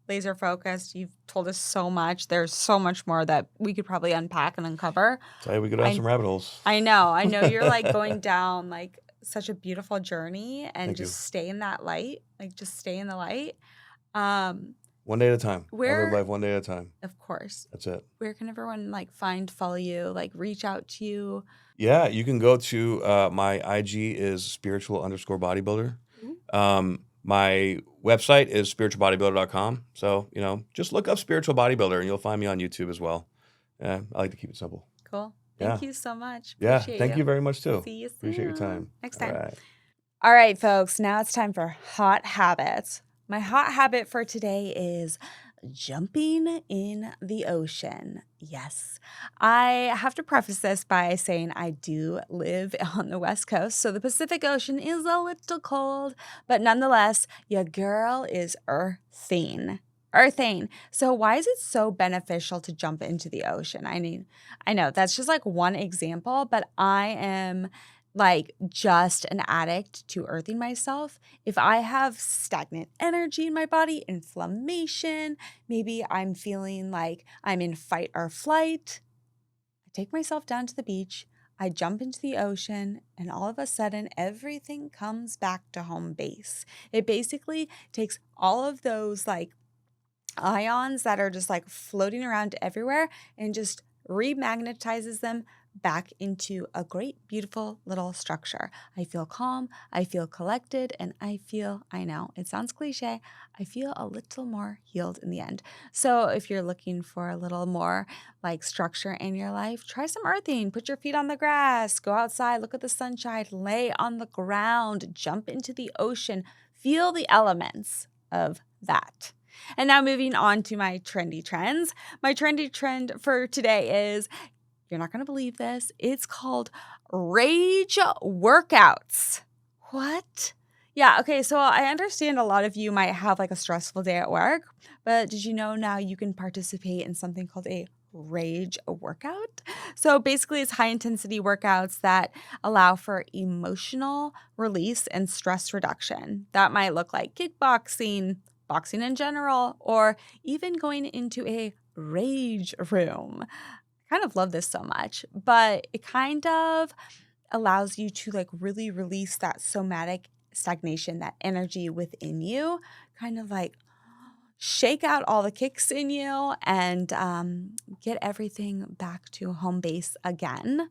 S2: laser focused. You've told us so much. There's so much more that we could probably unpack and uncover.
S1: So we could have some rabbit holes.
S2: I know you're like going down like such a beautiful journey and stay in that light. Like just stay in the light.
S1: One day at a time. I live life one day at a time.
S2: Of course.
S1: That's it.
S2: Where can everyone follow you, reach out to you?
S1: Yeah, you can go to my IG is spiritual_bodybuilder. My website is spiritualbodybuilder.com. So, just look up Spiritual Bodybuilder and you'll find me on YouTube as well. Yeah, I like to keep it simple.
S2: Cool. Thank you so much.
S1: Appreciate thank you very much too.
S2: See you soon.
S1: Appreciate your time.
S2: Next time. All right, folks. Now it's time for hot habits. My hot habit for today is jumping in the ocean. Yes. I have to preface this by saying I do live on the West Coast, so the Pacific Ocean is a little cold, but nonetheless, your girl is earthing. So why is it so beneficial to jump into the ocean? I mean, I know that's just one example, but I am like just an addict to earthing myself. If I have stagnant energy in my body, inflammation, maybe I'm feeling like I'm in fight or flight, I take myself down to the beach, I jump into the ocean, and all of a sudden everything comes back to home base. It basically takes all of those like ions that are just like floating around everywhere and just remagnetizes them back into a great, beautiful little structure. I feel calm, I feel collected, and I know it sounds cliche, I feel a little more healed in the end. So if you're looking for a little more like structure in your life, try some earthing. Put your feet on the grass, go outside, look at the sunshine, lay on the ground, jump into the ocean, feel the elements of that. And now moving on to my trendy trends. My trendy trend for today is, you're not going to believe this, it's called rage workouts. What? Yeah, okay, so I understand a lot of you might have like a stressful day at work, but did you know now you can participate in something called a rage workout? So basically, it's high intensity workouts that allow for emotional release and stress reduction. That might look like kickboxing, boxing in general, or even going into a rage room. I kind of love this so much, but it kind of allows you to like really release that somatic stagnation, that energy within you, kind of like shake out all the kicks in you and get everything back to home base again.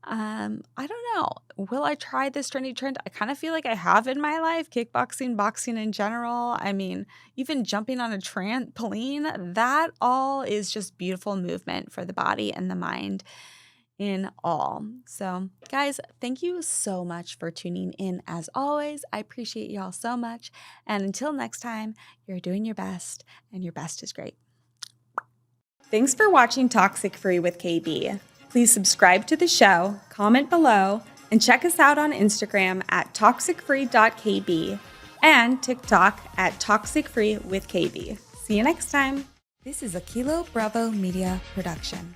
S2: I don't know. Will I try this trendy trend? I kind of feel like I have in my life, kickboxing, boxing in general. I mean, even jumping on a trampoline, that all is just beautiful movement for the body and the mind in all. So, guys, thank you so much for tuning in as always. I appreciate y'all so much. And until next time, you're doing your best, and your best is great. Thanks for watching Toxic Free with KB. Please subscribe to the show, comment below, and check us out on Instagram at toxicfree.kb and TikTok at toxicfree with KB. See you next time. This is a Kilo Bravo Media production.